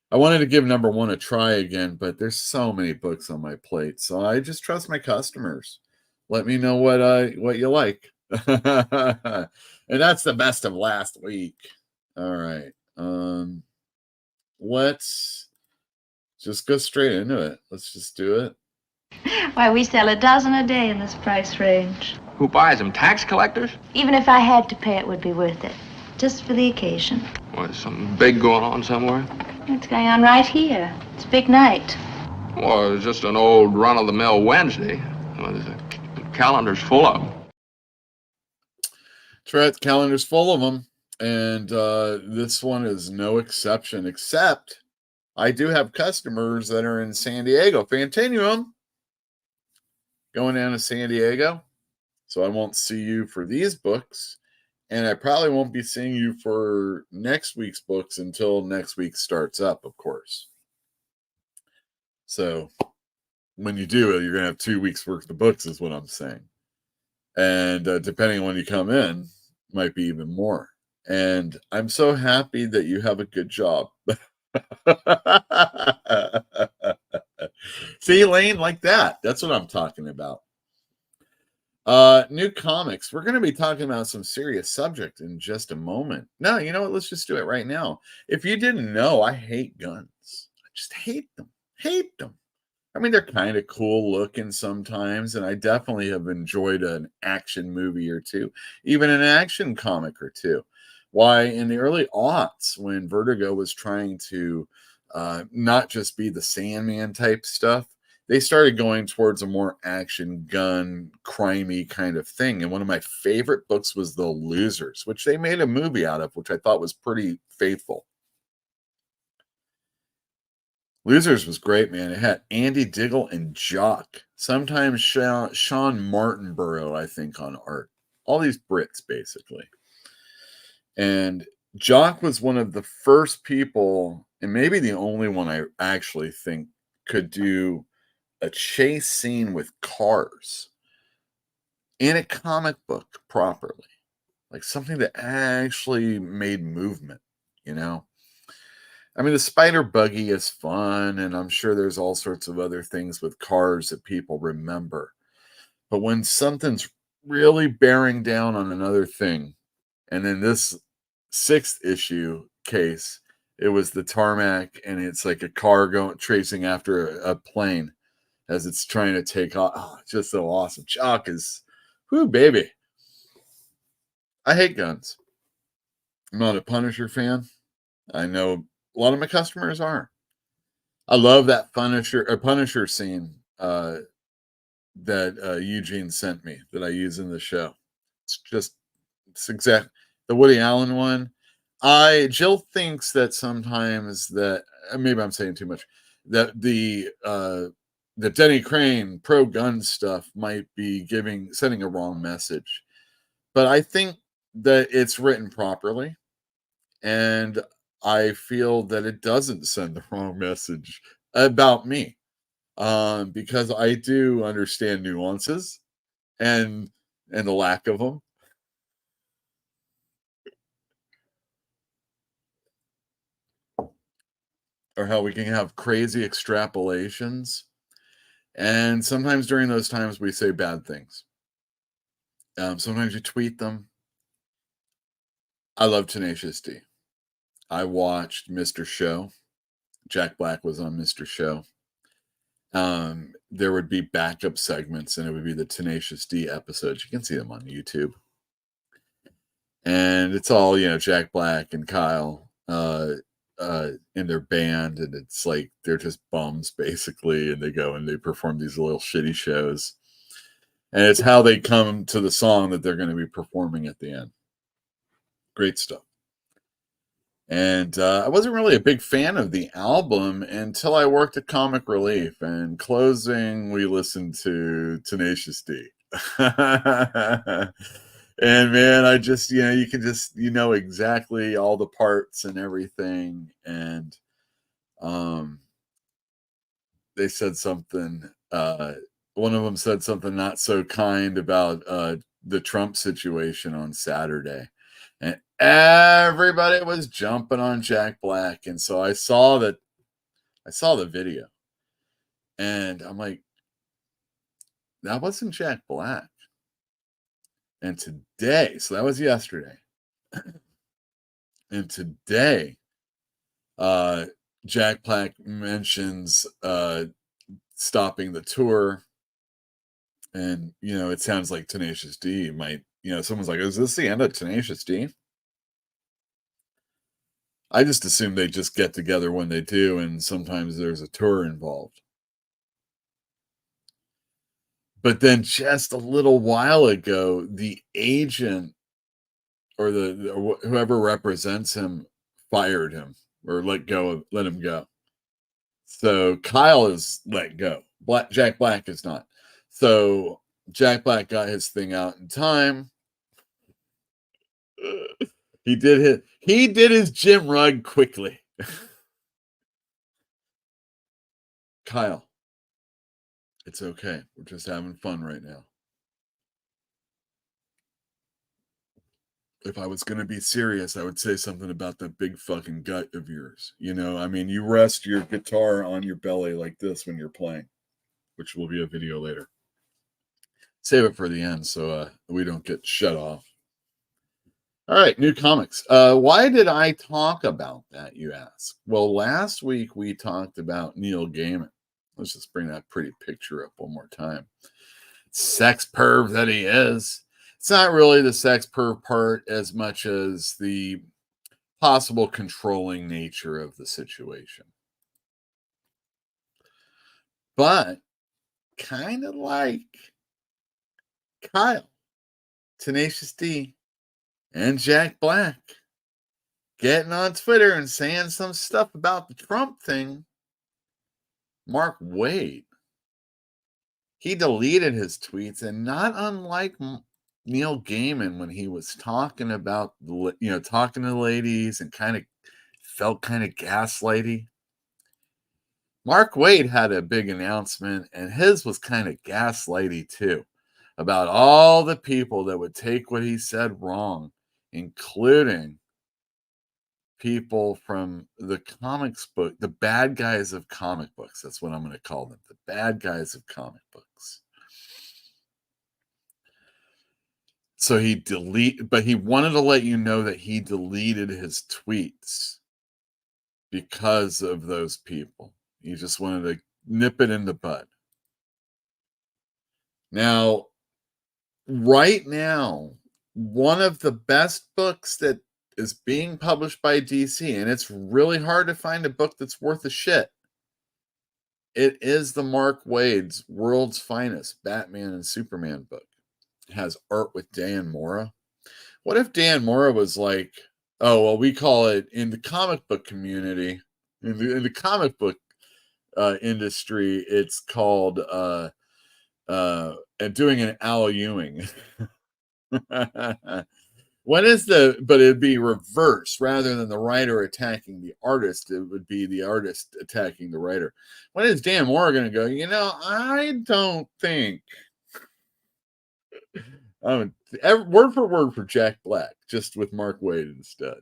I wanted to give #1 a try again, but there's so many books on my plate, so I just trust my customers. Let me know what you like. And that's the best of last week. All right. Let's just go straight into it. Let's just do it. Why, we sell a dozen a day in this price range. Who buys them? Tax collectors? Even if I had to pay, it would be worth it. Just for the occasion. What, something big going on somewhere? What's going on right here? It's a big night. Well, it's just an old run-of-the-mill Wednesday. Well, the calendar's full of them. That's right, the calendar's full of them. And this one is no exception, except I do have customers that are in San Diego. Fantinuum, going down to San Diego. So I won't see you for these books. And I probably won't be seeing you for next week's books until next week starts up, of course. So when you do it, you're going to have 2 weeks worth of books is what I'm saying. And depending on when you come in, might be even more. And I'm so happy that you have a good job. See, Elaine, like that. That's what I'm talking about. New comics. We're going to be talking about some serious subject in just a moment. No, you know what? Let's just do it right now. If you didn't know, I hate guns. I just hate them. Hate them. I mean, they're kind of cool looking sometimes, and I definitely have enjoyed an action movie or two, even an action comic or two. Why, in the early aughts, when Vertigo was trying to not just be the Sandman type stuff, they started going towards a more action gun, crimey kind of thing. And one of my favorite books was The Losers, which they made a movie out of, which I thought was pretty faithful. Losers was great, man. It had Andy Diggle and Jock. Sometimes Sean Martinborough, I think, on art. All these Brits, basically. And Jock was one of the first people, and maybe the only one I actually think could do a chase scene with cars in a comic book properly. Like something that actually made movement, you know? I mean, the spider buggy is fun, and I'm sure there's all sorts of other things with cars that people remember. But when something's really bearing down on another thing, and in this 6th issue case, it was the tarmac, and it's like a car tracing after a plane as it's trying to take off. Oh, just so awesome. Jock is, whoo, baby. I hate guns. I'm not a Punisher fan. I know a lot of my customers are. I love that Punisher scene that Eugene sent me that I use in the show. It's exact the Woody Allen one. Jill thinks that sometimes that maybe I'm saying too much, that the Denny Crane pro gun stuff might be sending a wrong message. But I think that it's written properly, and I feel that it doesn't send the wrong message about me. because I do understand nuances and the lack of them. Or how we can have crazy extrapolations. And sometimes during those times, we say bad things. Sometimes you tweet them. I love Tenacious D. I watched Mr. Show. Jack Black was on Mr. Show. There would be backup segments, and it would be the Tenacious D episodes. You can see them on YouTube. And it's all, Jack Black and Kyle in their band, and it's like they're just bums basically, and they go and they perform these little shitty shows, and it's how they come to the song that they're going to be performing at the end. Great stuff. And I wasn't really a big fan of the album until I worked at Comic Relief, and closing we listened to Tenacious D. And man, I just, you can just, exactly all the parts and everything. And they said something, one of them said something not so kind about the Trump situation on Saturday. And everybody was jumping on Jack Black. And so I saw the video. And I'm like, that wasn't Jack Black. And today, so that was yesterday. And today, Jack Black mentions stopping the tour. And, it sounds like Tenacious D might, someone's like, is this the end of Tenacious D? I just assume they just get together when they do, and sometimes there's a tour involved. But then just a little while ago, the agent or whoever represents him fired him or let him go. So Kyle is let go. Jack Black is not. So Jack Black got his thing out in time. He did his Jim Rugg quickly. Kyle, it's okay. We're just having fun right now. If I was going to be serious, I would say something about that big fucking gut of yours. You rest your guitar on your belly like this when you're playing, which will be a video later. Save it for the end so we don't get shut off. All right, new comics. Why did I talk about that, you ask? Well, last week we talked about Neil Gaiman. Let's just bring that pretty picture up one more time. Sex perv that he is. It's not really the sex perv part as much as the possible controlling nature of the situation. But kind of like Kyle, Tenacious D, and Jack Black getting on Twitter and saying some stuff about the Trump thing, Mark Waid, he deleted his tweets, and not unlike Neil Gaiman when he was talking about, talking to ladies and felt kind of gaslighty. Mark Waid had a big announcement, and his was kind of gaslighty too, about all the people that would take what he said wrong, including people from the comics book, the bad guys of comic books. That's what I'm going to call them, the bad guys of comic books. So but he wanted to let you know that he deleted his tweets because of those people. He just wanted to nip it in the bud. Now, right now, one of the best books that is being published by DC, and it's really hard to find a book that's worth a shit. It is the Mark Waid's World's Finest Batman and Superman book. It has art with Dan Mora. What if Dan Mora was like, oh, well, we call it in the comic book community, in the comic book industry, it's called doing an Al Ewing. When is but it'd be reversed rather than the writer attacking the artist. It would be the artist attacking the writer. When is Dan Moore going to go, I don't think. Word for word for Jack Black, just with Mark Waid instead.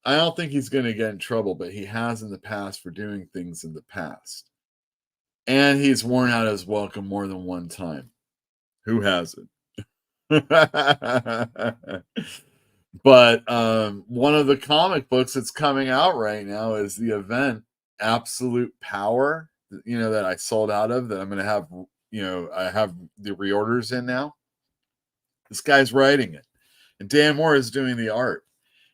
I don't think he's going to get in trouble, but he has in the past for doing things in the past. And he's worn out his welcome more than one time. Who hasn't? But one of the comic books that's coming out right now is the event Absolute Power, that I sold out of, that I'm going to have, I have the reorders in now. This guy's writing it. And Dan Moore is doing the art.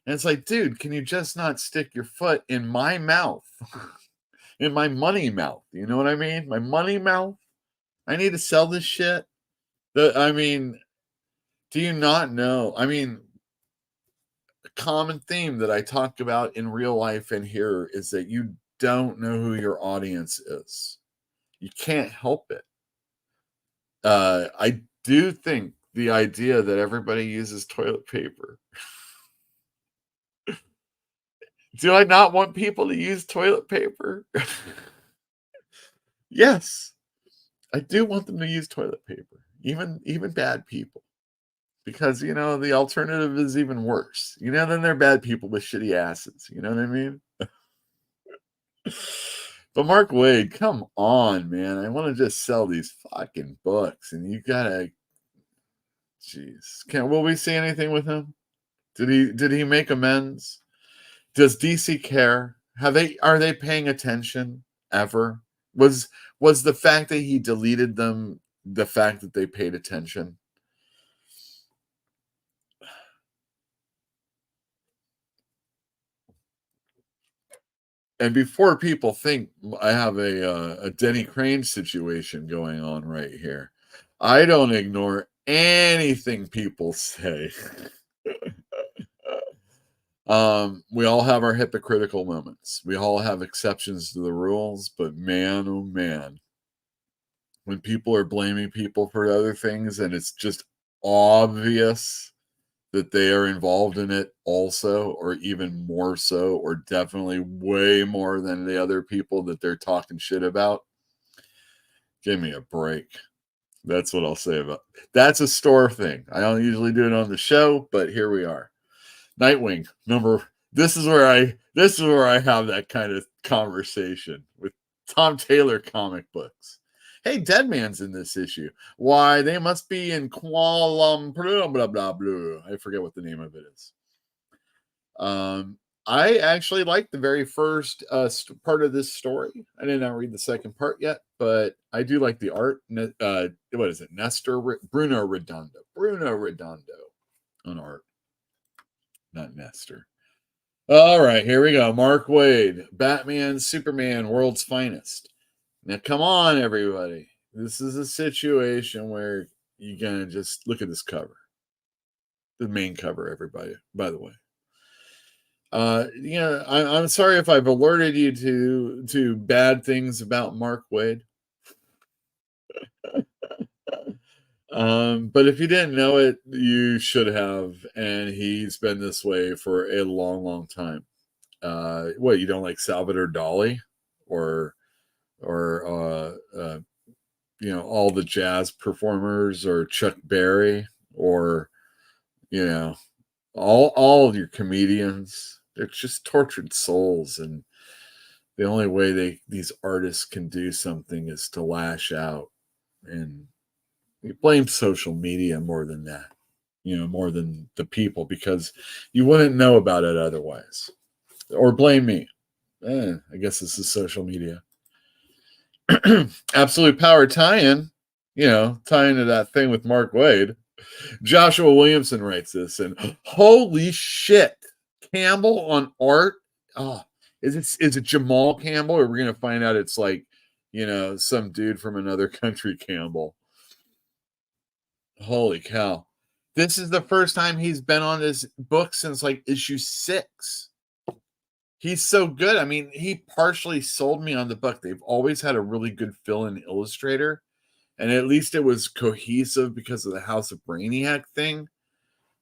And it's like, dude, can you just not stick your foot in my mouth? In my money mouth. You know what I mean? My money mouth. I need to sell this shit. Do you not know? A common theme that I talk about in real life and here is that you don't know who your audience is. You can't help it. I do think the idea that everybody uses toilet paper. Do I not want people to use toilet paper? Yes, I do want them to use toilet paper, even bad people, because the alternative is even worse. Then they're bad people with shitty asses. You know what I mean? But Mark Waid, come on, man! I want to just sell these fucking books, and you gotta. Jeez, will we see anything with him? Did he make amends? Does DC care? Are they paying attention ever? Was the fact that he deleted them the fact that they paid attention? And before people think I have a Denny Crane situation going on right here, I don't ignore anything people say. We all have our hypocritical moments. We all have exceptions to the rules, but man, oh man, when people are blaming people for other things and it's just obvious that they are involved in it also, or even more so, or definitely way more than the other people that they're talking shit about, give me a break. That's what I'll say about it. That's a store thing. I don't usually do it on the show, but here we are. Nightwing this is where I have that kind of conversation with Tom Taylor comic books. Hey, Deadman's in this issue. Why, they must be in Kuala Lumpur, blah blah blah. I forget what the name of it is. I actually like the very first part of this story. I did not read the second part yet, but I do like the art. What is it? Bruno Redondo on art. Not Nestor. All right, here we go. Mark Waid, Batman, Superman, World's Finest. Now, come on, everybody. This is a situation where you're going to just look at this cover. The main cover, everybody, by the way. I'm sorry if I've alerted you to bad things about Mark Waid. But if you didn't know it, you should have, and he's been this way for a long, long time. You don't like Salvador Dali or all the jazz performers, or Chuck Berry, or all of your comedians? They're just tortured souls, and the only way these artists can do something is to lash out. And you blame social media more than that, more than the people, because you wouldn't know about it otherwise. Or blame me. I guess this is social media. Absolute Power tie-in, tie into that thing with Mark Waid. Joshua Williamson writes this, and holy shit, Campbell on art. Oh, is it Jamal Campbell, or we're gonna find out it's like, some dude from another country Campbell? Holy cow. This is the first time he's been on this book since like issue 6. He's so good. I mean, he partially sold me on the book. They've always had a really good fill-in illustrator, And at least it was cohesive because of the House of Brainiac thing.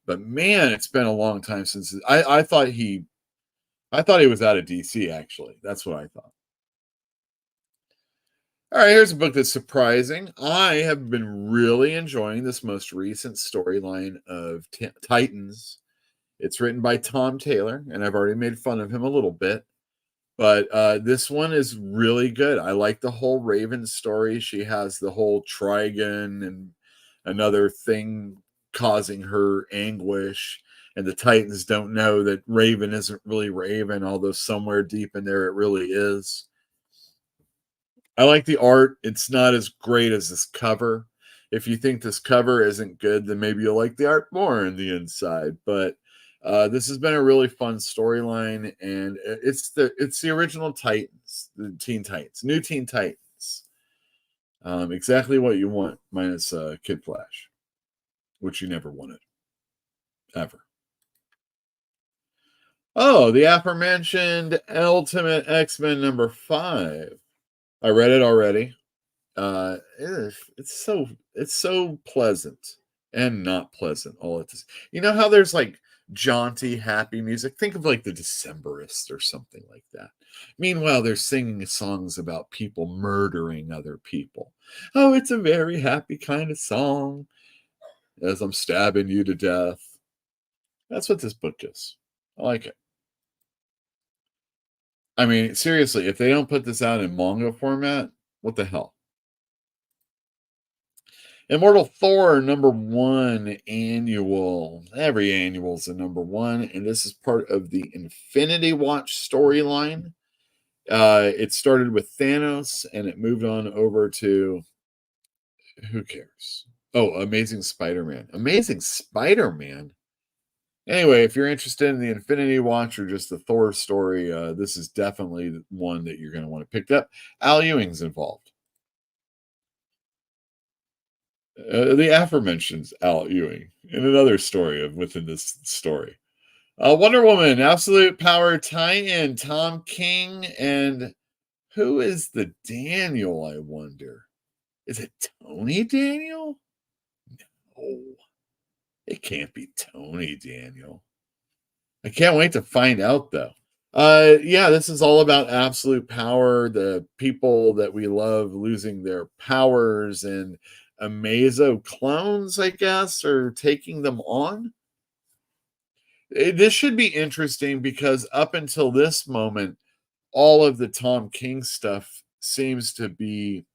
But man, it's been a long time since I thought he was out of DC, actually. That's what I thought. All right, here's a book that's surprising. I have been really enjoying this most recent storyline of Titans. It's written by Tom Taylor, and I've already made fun of him a little bit. But this one is really good. I like the whole Raven story. She has the whole Trigon and another thing causing her anguish. And the Titans don't know that Raven isn't really Raven, although somewhere deep in there it really is. I like the art. It's not as great as this cover. If you think this cover isn't good, then maybe you'll like the art more on the inside. But this has been a really fun storyline, and it's the original Titans, the Teen Titans, new Teen Titans. Exactly what you want, minus Kid Flash, which you never wanted, ever. Oh, the aforementioned Ultimate X-Men number 5. I read it already. It's so pleasant and not pleasant all at this. You know how there's like jaunty, happy music? Think of like the Decemberists or something like that. Meanwhile, they're singing songs about people murdering other people. Oh, it's a very happy kind of song. As I'm stabbing you to death. That's what this book is. I like it. I mean, seriously, if they don't put this out in manga format, what the hell? Immortal Thor number 1 annual. Every annual is a number 1, and this is part of the Infinity Watch storyline. It started with Thanos, and it moved on over to who cares? Oh, Amazing Spider-Man. Amazing Spider-Man. Anyway, if you're interested in the Infinity Watch or just the Thor story, this is definitely one that you're going to want to pick up. Al Ewing's involved. The aforementioned Al Ewing in another story within this story. Wonder Woman, Absolute Power tie-in, Tom King, and who is the Daniel, I wonder? Is it Tony Daniel? No. It can't be Tony Daniel. I can't wait to find out, though. Yeah, this is all about absolute power, the people that we love losing their powers, and Amazo clones, I guess, are taking them on. This should be interesting because up until this moment, all of the Tom King stuff seems to be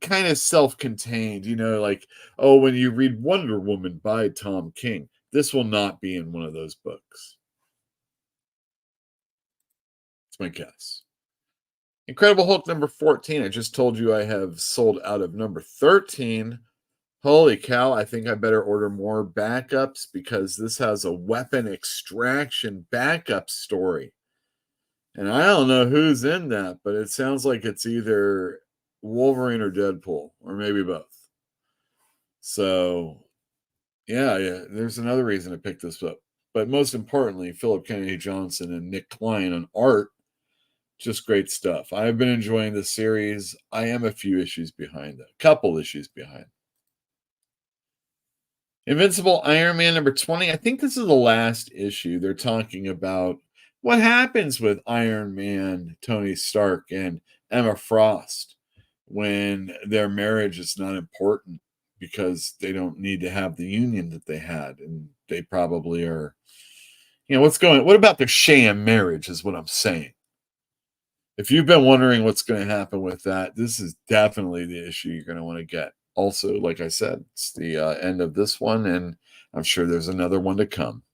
kind of self-contained, like, oh, when you read Wonder Woman by Tom King, this will not be in one of those books. That's my guess. Incredible Hulk number 14. I just told you I have sold out of number 13. Holy cow, I think I better order more backups because this has a weapon extraction backup story. And I don't know who's in that, but it sounds like it's either Wolverine or Deadpool, or maybe both. So, yeah, there's another reason to pick this up. But most importantly, Philip Kennedy Johnson and Nick Klein on art. Just great stuff. I've been enjoying this series. I am a few issues behind, a couple issues behind. Invincible Iron Man number 20. I think this is the last issue. They're talking about what happens with Iron Man, Tony Stark, and Emma Frost when their marriage is not important because they don't need to have the union that they had. And they probably are, what about their sham marriage is what I'm saying. If you've been wondering what's going to happen with that, this is definitely the issue you're going to want to get. Also, like I said, it's the end of this one, and I'm sure there's another one to come.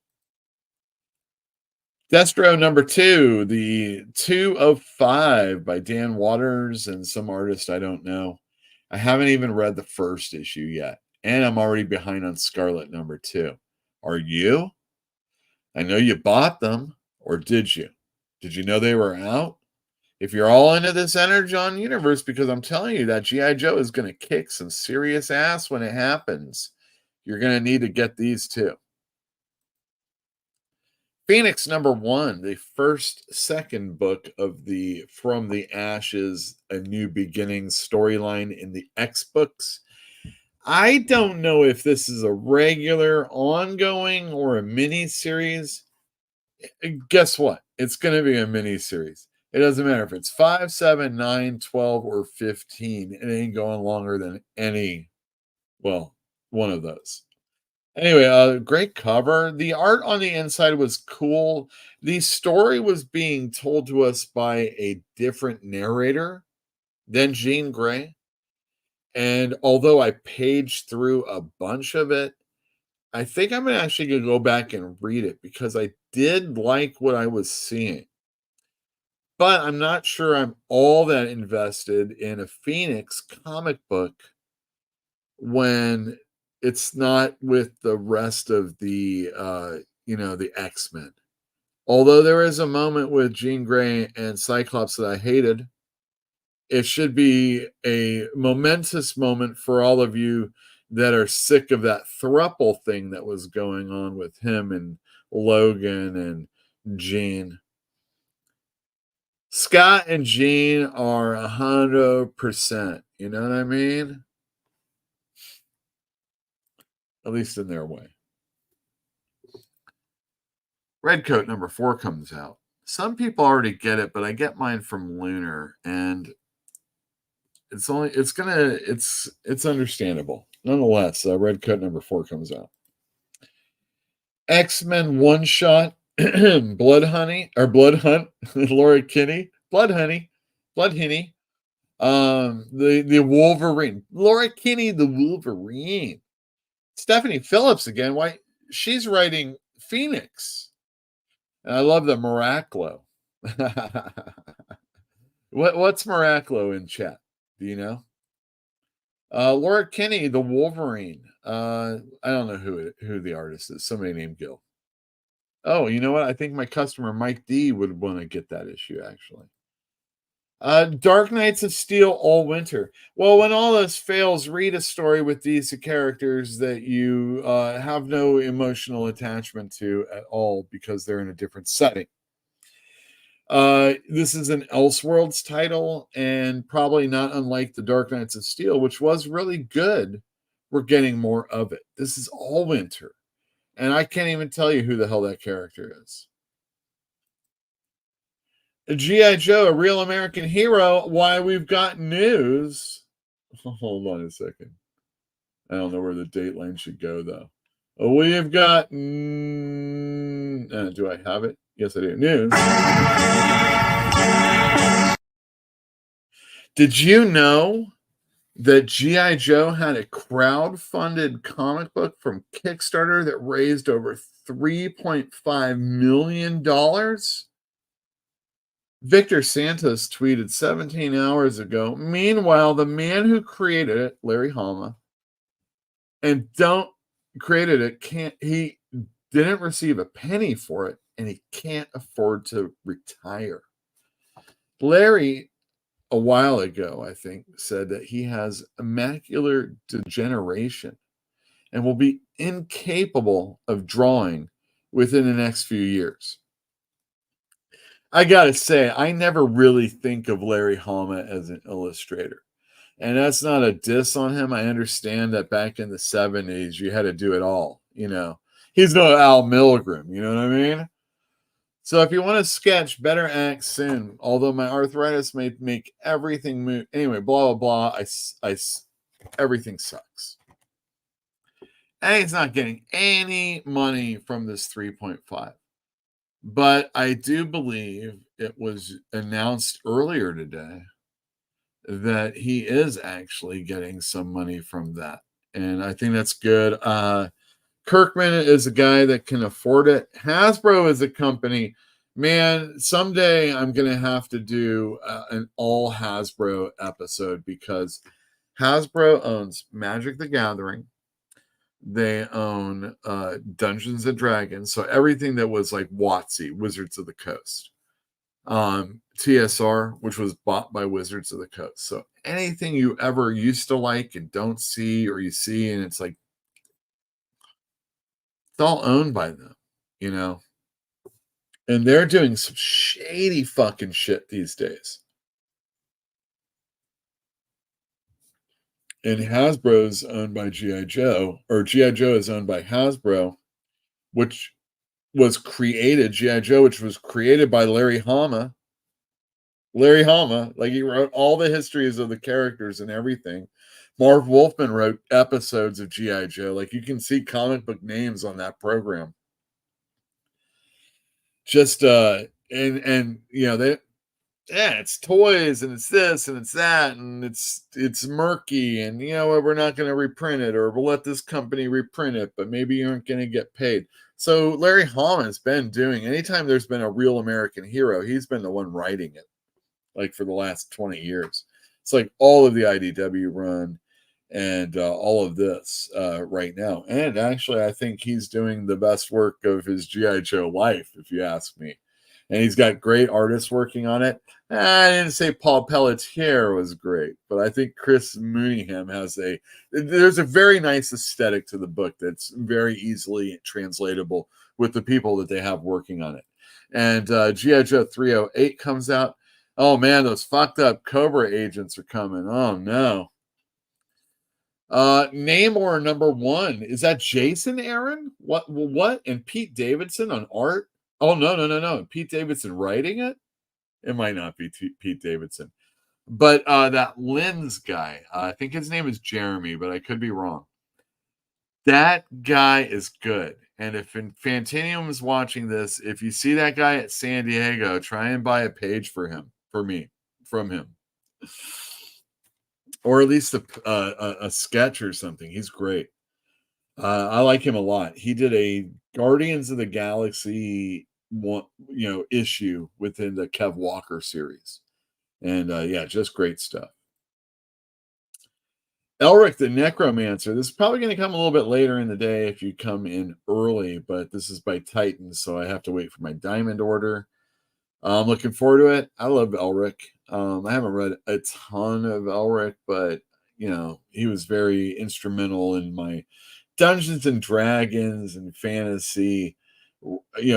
Destro number 2, the 2 of 5 by Dan Waters and some artist I don't know. I haven't even read the first issue yet, and I'm already behind on Scarlet number 2. Are you? I know you bought them, or did you? Did you know they were out? If you're all into this Energon universe, because I'm telling you that G.I. Joe is going to kick some serious ass when it happens, you're going to need to get these too. Phoenix number 1, the second book of the From the Ashes, A New Beginning storyline in the X books. I don't know if this is a regular, ongoing, or a mini series. Guess what? It's going to be a mini series. It doesn't matter if it's 5, 7, 9, 12, or 15. It ain't going longer than one of those. Anyway, great cover. The art on the inside was cool. The story was being told to us by a different narrator than Jean Grey. And although I paged through a bunch of it, I think I'm actually going to go back and read it because I did like what I was seeing. But I'm not sure I'm all that invested in a Phoenix comic book when it's not with the rest of the the X-Men. Although there is a moment with Jean Grey and Cyclops that I hated, it should be a momentous moment for all of you that are sick of that throuple thing that was going on with him and Logan and Jean. Scott and Jean are 100%. You know what I mean? At least in their way. Redcoat number 4 comes out. Some people already get it, but I get mine from Lunar, and it's understandable. Nonetheless, Redcoat number 4 comes out. X-Men one shot, Blood Hunt, Laura Kinney, Blood Honey, the Wolverine, Laura Kinney, the Wolverine. Stephanie Phillips again. Why she's writing Phoenix, and I love the Miraclo. What's Miraclo in chat? Do you know? Laura Kinney, the Wolverine. I don't know who the artist is. Somebody named Gil. Oh, you know what? I think my customer Mike D would want to get that issue actually. Dark Knights of Steel all winter. Well, when all this fails, read a story with these characters that you have no emotional attachment to at all because they're in a different setting. This is an Elseworlds title, and probably not unlike the Dark Knights of Steel, which was really good. We're getting more of it. This is all winter, and I can't even tell you who the hell that character is. G.I. Joe, a real American hero. Why, we've got news. Hold on a second. I don't know where the dateline should go, though. We've got... do I have it? Yes, I do. News. Did you know that G.I. Joe had a crowd-funded comic book from Kickstarter that raised over $3.5 million? Victor Santos tweeted 17 hours ago, meanwhile, the man who created it, Larry Hama, and he didn't receive a penny for it, and he can't afford to retire. Larry, a while ago, I think, said that he has macular degeneration and will be incapable of drawing within the next few years. I gotta say, I never really think of Larry Hama as an illustrator. And that's not a diss on him. I understand that back in the 70s, you had to do it all, you know. He's no Al Milgrom, you know what I mean? So if you want to sketch, better act soon. Although my arthritis may make everything move. Anyway, blah, blah, blah. Everything sucks. And he's not getting any money from this 3.5. But I do believe it was announced earlier today that he is actually getting some money from that. And I think that's good. Kirkman is a guy that can afford it. Hasbro is a company. Man, someday I'm going to have to do an all Hasbro episode because Hasbro owns Magic the Gathering. They own Dungeons and Dragons. So everything that was like WotC, Wizards of the Coast. TSR, which was bought by Wizards of the Coast. So anything you ever used to like and don't see, or you see, and it's like, it's all owned by them, you know? And they're doing some shady fucking shit these days. And Hasbro's owned by G.I. Joe, or G.I. Joe is owned by Hasbro, which was created, G.I. Joe, which was created by Larry Hama. Larry Hama, like he wrote all the histories of the characters and everything. Marv Wolfman wrote episodes of G.I. Joe. Like you can see comic book names on that program. Just and you know, they it's toys and it's this and it's that and it's murky and you know we're not going to reprint it or we'll let this company reprint it, but maybe you aren't going to get paid. So Larry Hama has been doing, anytime there's been a real American hero, he's been the one writing it, like for the last 20 years. It's like all of the IDW run and all of this right now. And actually, I think he's doing the best work of his G.I. Joe life, if you ask me. And he's got great artists working on it. I didn't say Paul Pelletier was great, but I think Chris Mooneyham there's a very nice aesthetic to the book that's very easily translatable with the people that they have working on it. And G.I. Joe 308 comes out. Oh man, those fucked up Cobra agents are coming. Oh no. Namor #1. Is that Jason Aaron? What? And Pete Davidson on art? Oh no. Pete Davidson writing it? It might not be Pete Davidson. But that Lens guy, I think his name is Jeremy, but I could be wrong. That guy is good. And if Fantinium is watching this, if you see that guy at San Diego, try and buy a page from him. Or at least a sketch or something. He's great. I like him a lot. He did a Guardians of the Galaxy issue within the Kev Walker series. And just great stuff. Elric the Necromancer. This is probably going to come a little bit later in the day if you come in early, but this is by Titan, so I have to wait for my diamond order. I'm looking forward to it. I love Elric. I haven't read a ton of Elric, but he was very instrumental in my Dungeons and Dragons and fantasy,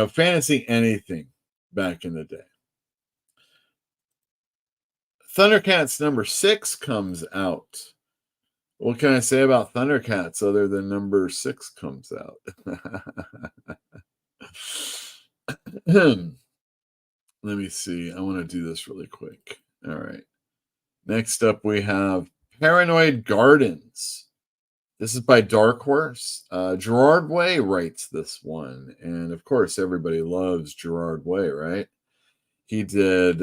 fantasy anything back in the day. Thundercats #6 comes out. What can I say about Thundercats other than #6 comes out? Let me see. I want to do this really quick. All right. Next up, we have Paranoid Gardens. This is by Dark Horse. Gerard Way writes this one. And of course, everybody loves Gerard Way, right? He did,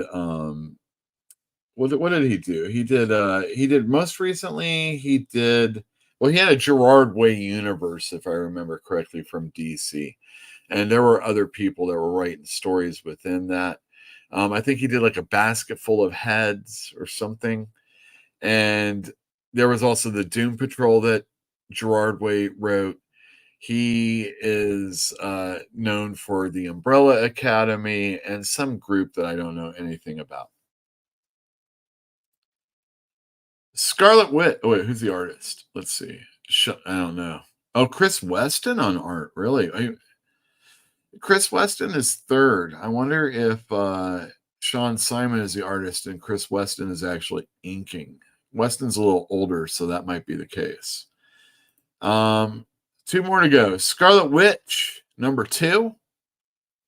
what did he do? He did most recently, he had a Gerard Way universe, if I remember correctly, from DC. And there were other people that were writing stories within that. I think he did like a Basket Full of Heads or something. And there was also the Doom Patrol that Gerard Way wrote. He is known for the Umbrella Academy and some group that I don't know anything about. Scarlet Witch. Oh, wait, who's the artist? Let's see. I don't know. Oh, Chris Weston on art. Really? Chris Weston is third. I wonder if Sean Simon is the artist and Chris Weston is actually inking. Weston's a little older, so that might be the case. 2 more to go. Scarlet Witch, #2.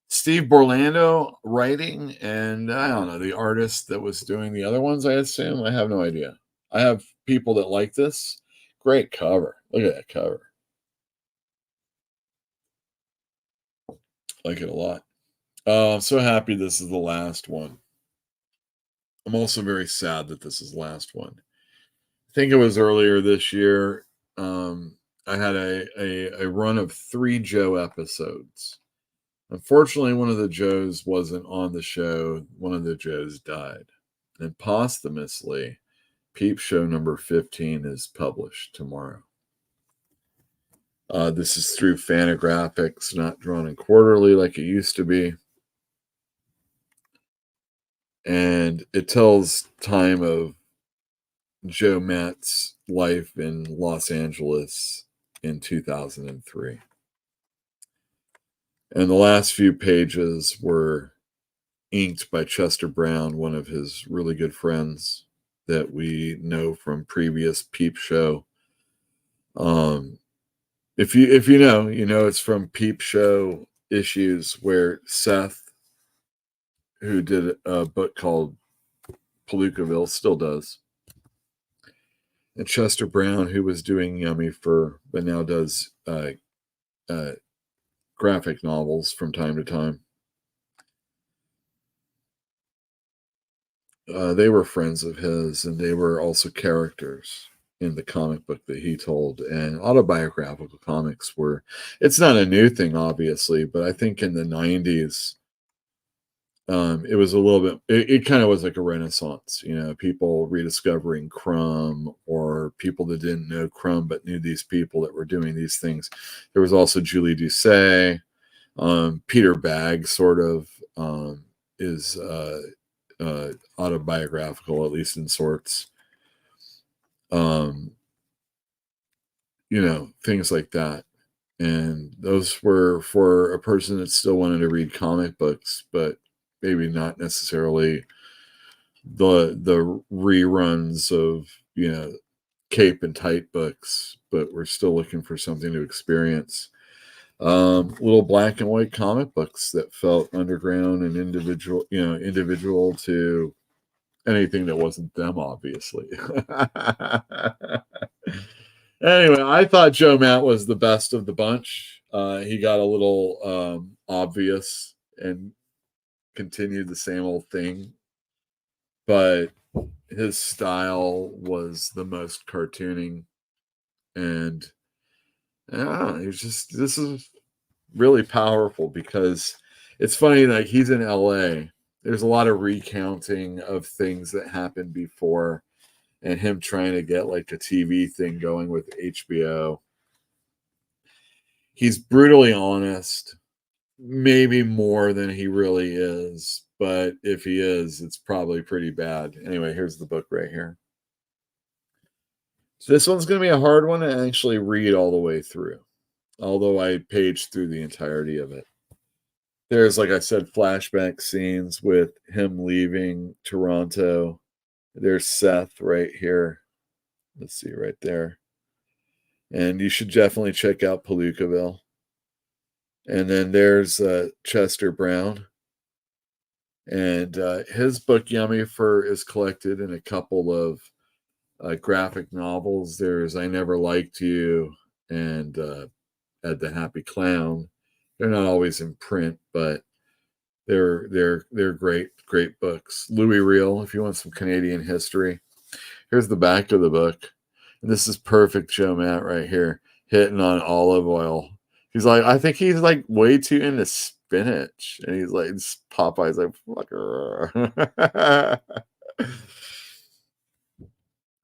Steve Borlando writing, and I don't know, the artist that was doing the other ones, I assume. I have no idea. I have people that like this. Great cover. Look at that cover. Like it a lot. I'm so happy this is the last one. I'm also very sad that this is the last one. I think it was earlier this year. I had a run of 3 Joe episodes. Unfortunately, one of the Joes wasn't on the show. One of the Joes died. And posthumously, Peep Show #15 is published tomorrow. This is through Fantagraphics, not drawn in quarterly like it used to be. And it tells time of Joe Matt's life in Los Angeles in 2003. And the last few pages were inked by Chester Brown, one of his really good friends. that we know from previous Peep Show. If you know, it's from Peep Show issues where Seth, who did a book called Palookaville, still does, and Chester Brown, who was doing Yummy Fur, but now does graphic novels from time to time. They were friends of his, and they were also characters in the comic book that he told. And autobiographical comics were, it's not a new thing, obviously, but I think in the 90s, it was a little bit, it kind of was like a renaissance, people rediscovering Crumb, or people that didn't know Crumb but knew these people that were doing these things. There was also Julie Doucet. Peter Bagg sort of is autobiographical, at least in sorts. Things like that. And those were for a person that still wanted to read comic books, but maybe not necessarily the reruns of cape and tight books, but we're still looking for something to experience. Little black and white comic books that felt underground and individual to anything that wasn't them, obviously. Anyway, I thought Joe Matt was the best of the bunch. He got a little obvious and continued the same old thing, but his style was the most cartooning, and this is really powerful, because it's funny, like, he's in LA. There's a lot of recounting of things that happened before, and him trying to get like a TV thing going with HBO. He's brutally honest, maybe more than he really is, but if he is, it's probably pretty bad. Anyway, here's the book right here. So this one's going to be a hard one to actually read all the way through, although I paged through the entirety of it. There's, like I said, flashback scenes with him leaving Toronto. There's Seth right here. Let's see, right there. And you should definitely check out Palookaville. And then there's Chester Brown. And his book, Yummy Fur, is collected in a couple of graphic novels. There's I Never Liked You and Ed the Happy Clown. They're not always in print, but they're great books. Louis Reel, if you want some Canadian history. Here's the back of the book. And this is perfect Joe Matt right here, hitting on olive oil. He's like, I think he's like way too into spinach. And he's like, Popeye's like, fucker.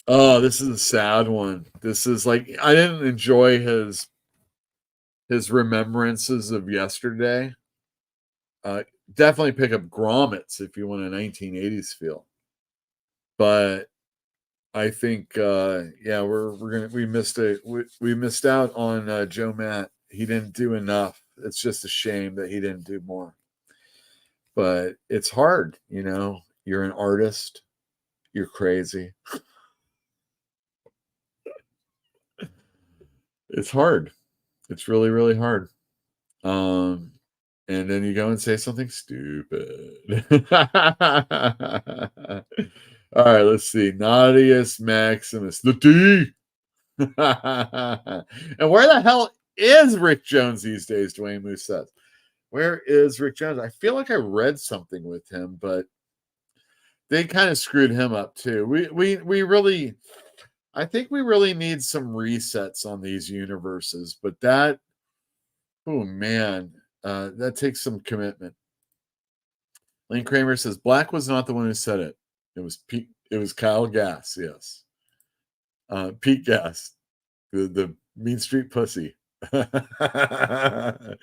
Oh, this is a sad one. This is like, I didn't enjoy his remembrances of yesterday. Definitely pick up Grommets if you want a 1980s feel. But I think we missed out on Joe Matt. He didn't do enough. It's just a shame that he didn't do more. But it's hard, You're an artist. You're crazy. It's hard. It's really, really hard. And then you go and say something stupid. All right, let's see. Naughtiest Maximus, the D. And where the hell is Rick Jones these days, Dwayne Moose says? Where is Rick Jones? I feel like I read something with him, but they kind of screwed him up too. We really, I think we really need some resets on these universes, but that, oh man, that takes some commitment. Lane Kramer says Black was not the one who said it. It was Pete. It was Kyle Gass. Yes, Pete Gass, the Mean Street Pussy. Dwayne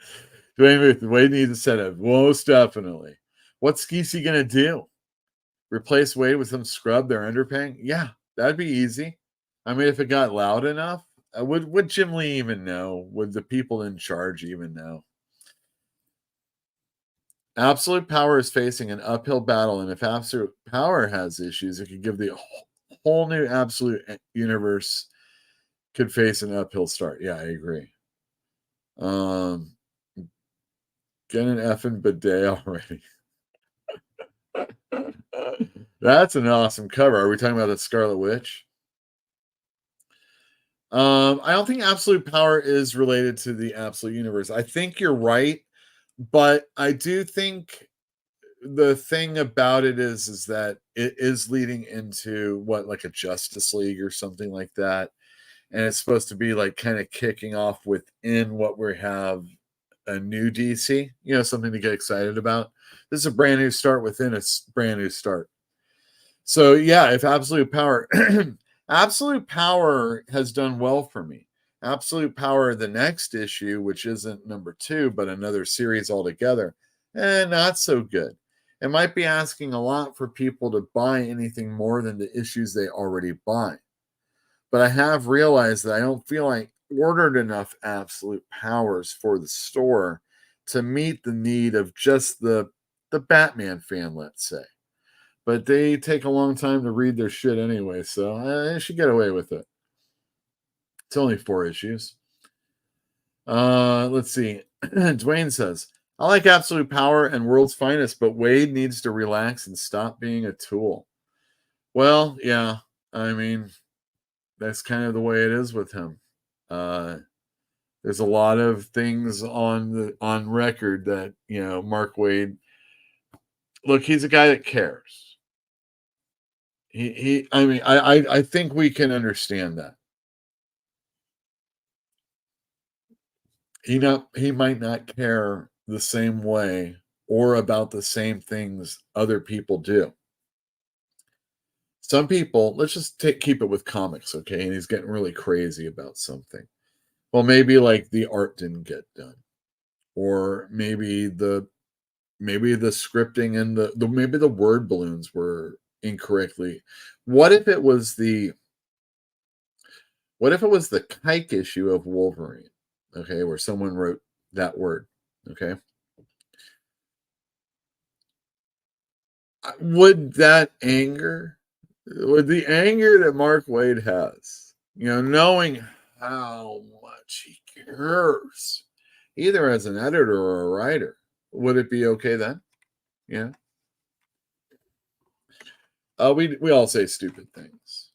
Booth, Wade needs a setup. Most definitely. What's Skeesy gonna do? Replace Wade with some scrub they're underpaying? Yeah, that'd be easy. I mean, if it got loud enough, would Jim Lee even know? Would the people in charge even know? Absolute Power is facing an uphill battle, and if Absolute Power has issues, it could give the whole new absolute universe could face an uphill start. Yeah, I agree. Get an effing bidet already. That's an awesome cover. Are we talking about the Scarlet Witch? I don't think absolute power is related to the absolute universe. I think you're right, but I do think the thing about it is that it is leading into what, like a Justice League or something like that, and it's supposed to be like kind of kicking off within what we have a new DC, something to get excited about. This is a brand new start within a brand new start. So yeah, if absolute power absolute power has done well for me. Absolute power, the next issue, which isn't number 2 but another series altogether, not so good. It might be asking a lot for people to buy anything more than the issues they already buy. But I have realized that I don't feel like ordered enough absolute powers for the store to meet the need of just the Batman fan, let's say. But they take a long time to read their shit anyway, so I should get away with it. It's only 4 issues. Let's see. Dwayne says, I like absolute power and world's finest, but Wade needs to relax and stop being a tool. Well, yeah, I mean, that's kind of the way it is with him. There's a lot of things on record that, Mark Waid, look, he's a guy that cares. I think we can understand that. He might not care the same way or about the same things other people do. Some people, let's just keep it with comics, okay? And he's getting really crazy about something. Well, maybe like the art didn't get done, or maybe the scripting and maybe the word balloons were incorrectly. What if it was the kike issue of Wolverine, okay, where someone wrote that word, okay? Would the anger that Mark Waid has, knowing how much he cares, either as an editor or a writer, would it be okay then? Yeah. We all say stupid things.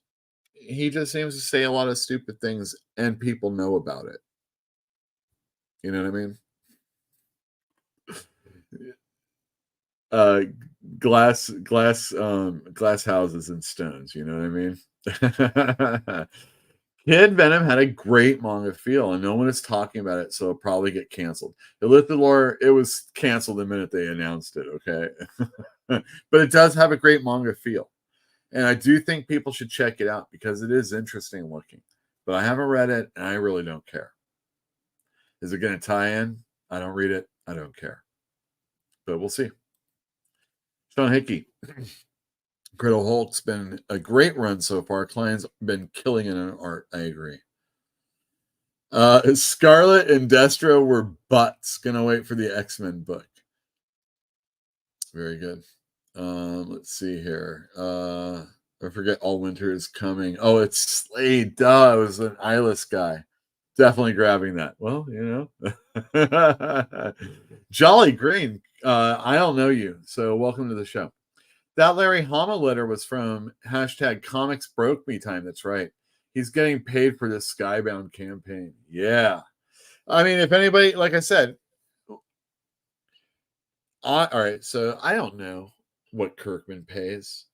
He just seems to say a lot of stupid things, and people know about it. You know what I mean? Glass houses and stones. You know what I mean? Kid Venom had a great manga feel, and no one is talking about it, so it'll probably get canceled. It was canceled the minute they announced it, okay? But it does have a great manga feel. And I do think people should check it out because it is interesting looking. But I haven't read it, and I really don't care. Is it going to tie in? I don't read it. I don't care. But we'll see. Sean Hickey. Incredible Hulk's been a great run so far. Klein's been killing it in art. I agree. Scarlet and Destro were butts. Gonna wait for the X-Men book. Very good. Let's see here. I forget All Winter is Coming. Oh, it's Slade. Duh, I was an eyeless guy. Definitely grabbing that. Well, Jolly Green. I don't know you, so welcome to the show. That Larry Hama letter was from #Comics Broke Me time. That's right. He's getting paid for this Skybound campaign. Yeah. I mean, if anybody, like I said, all right, so I don't know what Kirkman pays.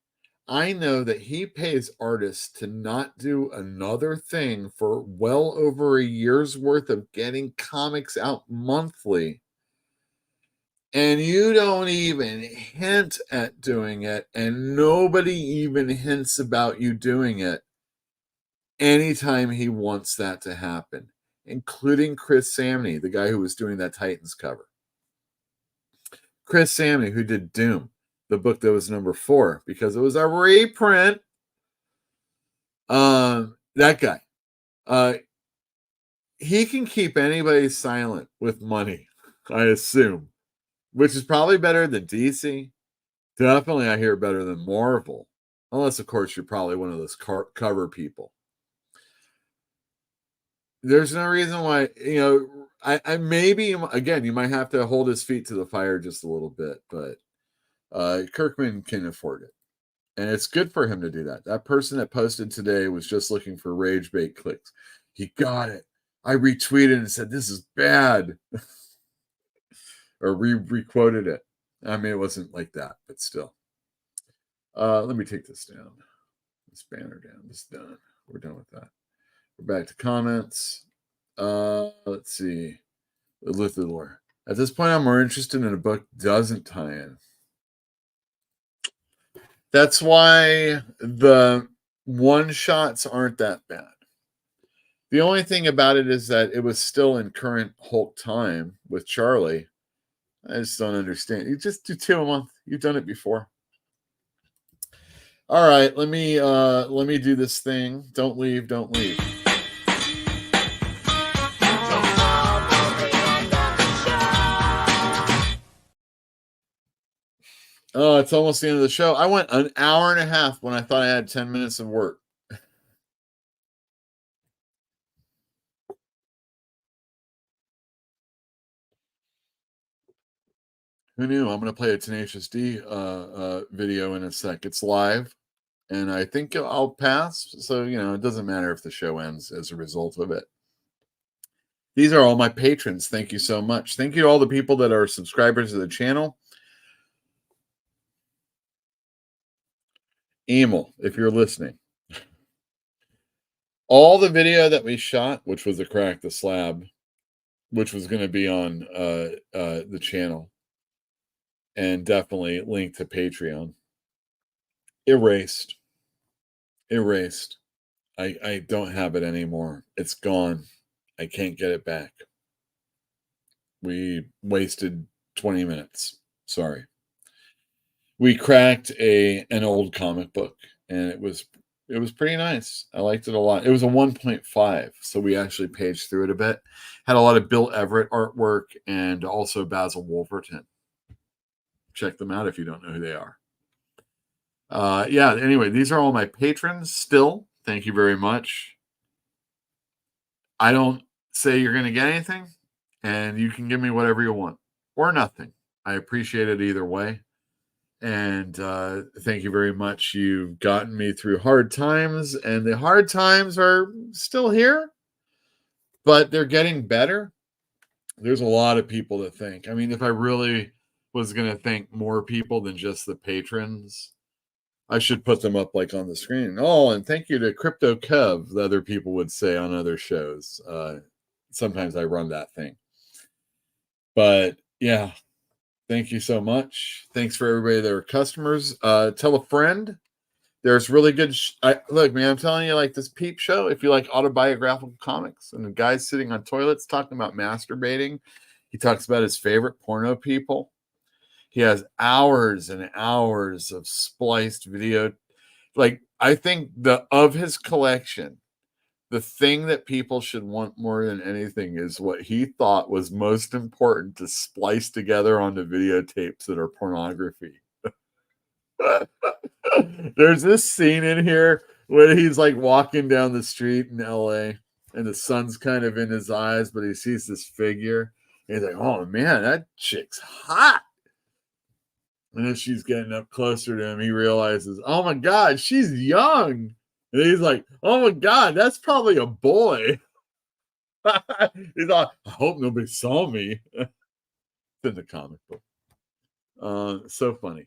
I know that he pays artists to not do another thing for well over a year's worth of getting comics out monthly. And you don't even hint at doing it, and nobody even hints about you doing it anytime he wants that to happen, including Chris Samney, the guy who was doing that Titans cover. Chris Samney, who did Doom, the book that was number 4, because it was a reprint. That guy. He can keep anybody silent with money, I assume. Which is probably better than DC. Definitely, I hear better than Marvel. Unless, of course, you're probably one of those cover people. There's no reason why, I maybe, again, you might have to hold his feet to the fire just a little bit, but Kirkman can afford it. And it's good for him to do that. That person that posted today was just looking for rage bait clicks. He got it. I retweeted and said, this is bad. Or re-quoted it. I mean, it wasn't like that, but still. Let me take this down. This banner down. This is done. We're done with that. We're back to comments. Let's see. The Lifted Lore. At this point, I'm more interested in a book doesn't tie in. That's why the one-shots aren't that bad. The only thing about it is that it was still in current Hulk time with Charlie. I just don't understand. You just do 2 a month. You've done it before. All right, let me do this thing. Don't leave, don't leave. Oh, it's almost the end of the show. I went an hour and a half when I thought I had 10 minutes of work. Who knew? I'm going to play a Tenacious D video in a sec. It's live, and I think I'll pass. So, it doesn't matter if the show ends as a result of it. These are all my patrons. Thank you so much. Thank you to all the people that are subscribers to the channel. Emil, if you're listening. All the video that we shot, which was the Crack the Slab, which was going to be on the channel, and definitely linked to Patreon. Erased. I don't have it anymore. It's gone. I can't get it back. We wasted 20 minutes. Sorry. We cracked an old comic book, and it was pretty nice. I liked it a lot. It was a 1.5, so we actually paged through it a bit. Had a lot of Bill Everett artwork and also Basil Wolverton. Check them out if you don't know who they are. Anyway, these are all my patrons still. Thank you very much. I don't say you're going to get anything, and you can give me whatever you want or nothing. I appreciate it either way. And thank you very much. You've gotten me through hard times, and the hard times are still here, but they're getting better. There's a lot of people that think. I mean, if I really was going to thank more people than just the patrons, I should put them up like on the screen. Oh, and thank you to Crypto Kev, the other people would say on other shows. Sometimes I run that thing. But yeah, thank you so much. Thanks for everybody that are customers. Tell a friend. There's really good. Look, man, I'm telling you, like this Peep Show, if you like autobiographical comics and the guy's sitting on toilets talking about masturbating, he talks about his favorite porno people. He has hours and hours of spliced video. Like, I think of his collection, the thing that people should want more than anything is what he thought was most important to splice together onto videotapes that are pornography. There's this scene in here where he's like walking down the street in LA and the sun's kind of in his eyes, but he sees this figure. And he's like, oh man, that chick's hot. And as she's getting up closer to him, he realizes, oh my God, she's young. And he's like, oh my God, that's probably a boy. He's like, I hope nobody saw me. It's in the comic book. So funny.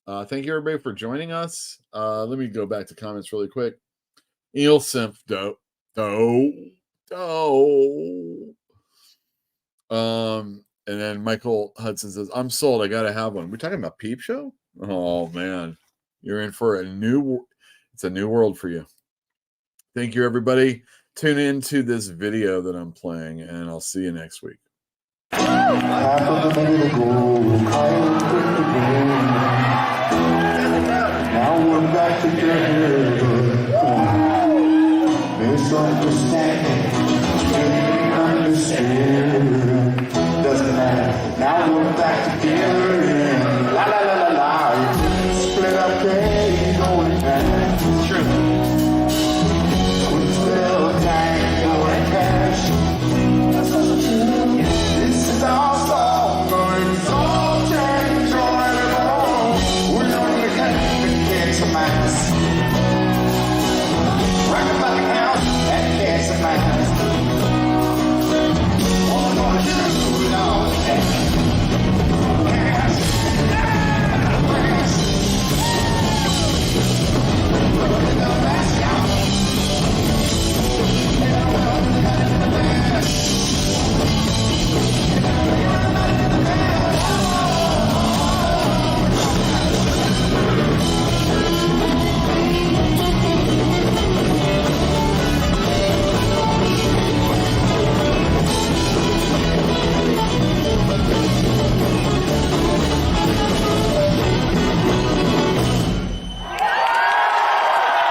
Thank you everybody for joining us. Let me go back to comments really quick. Eel Simp, dope. And then Michael Hudson says, I'm sold. I got to have one. We're talking about Peep Show? Oh, man. You're in for it's a new world for you. Thank you, everybody. Tune into this video that I'm playing, and I'll see you next week. Now we're back together. Misunderstanding. Didn't understand. Doesn't matter. Now we're back together.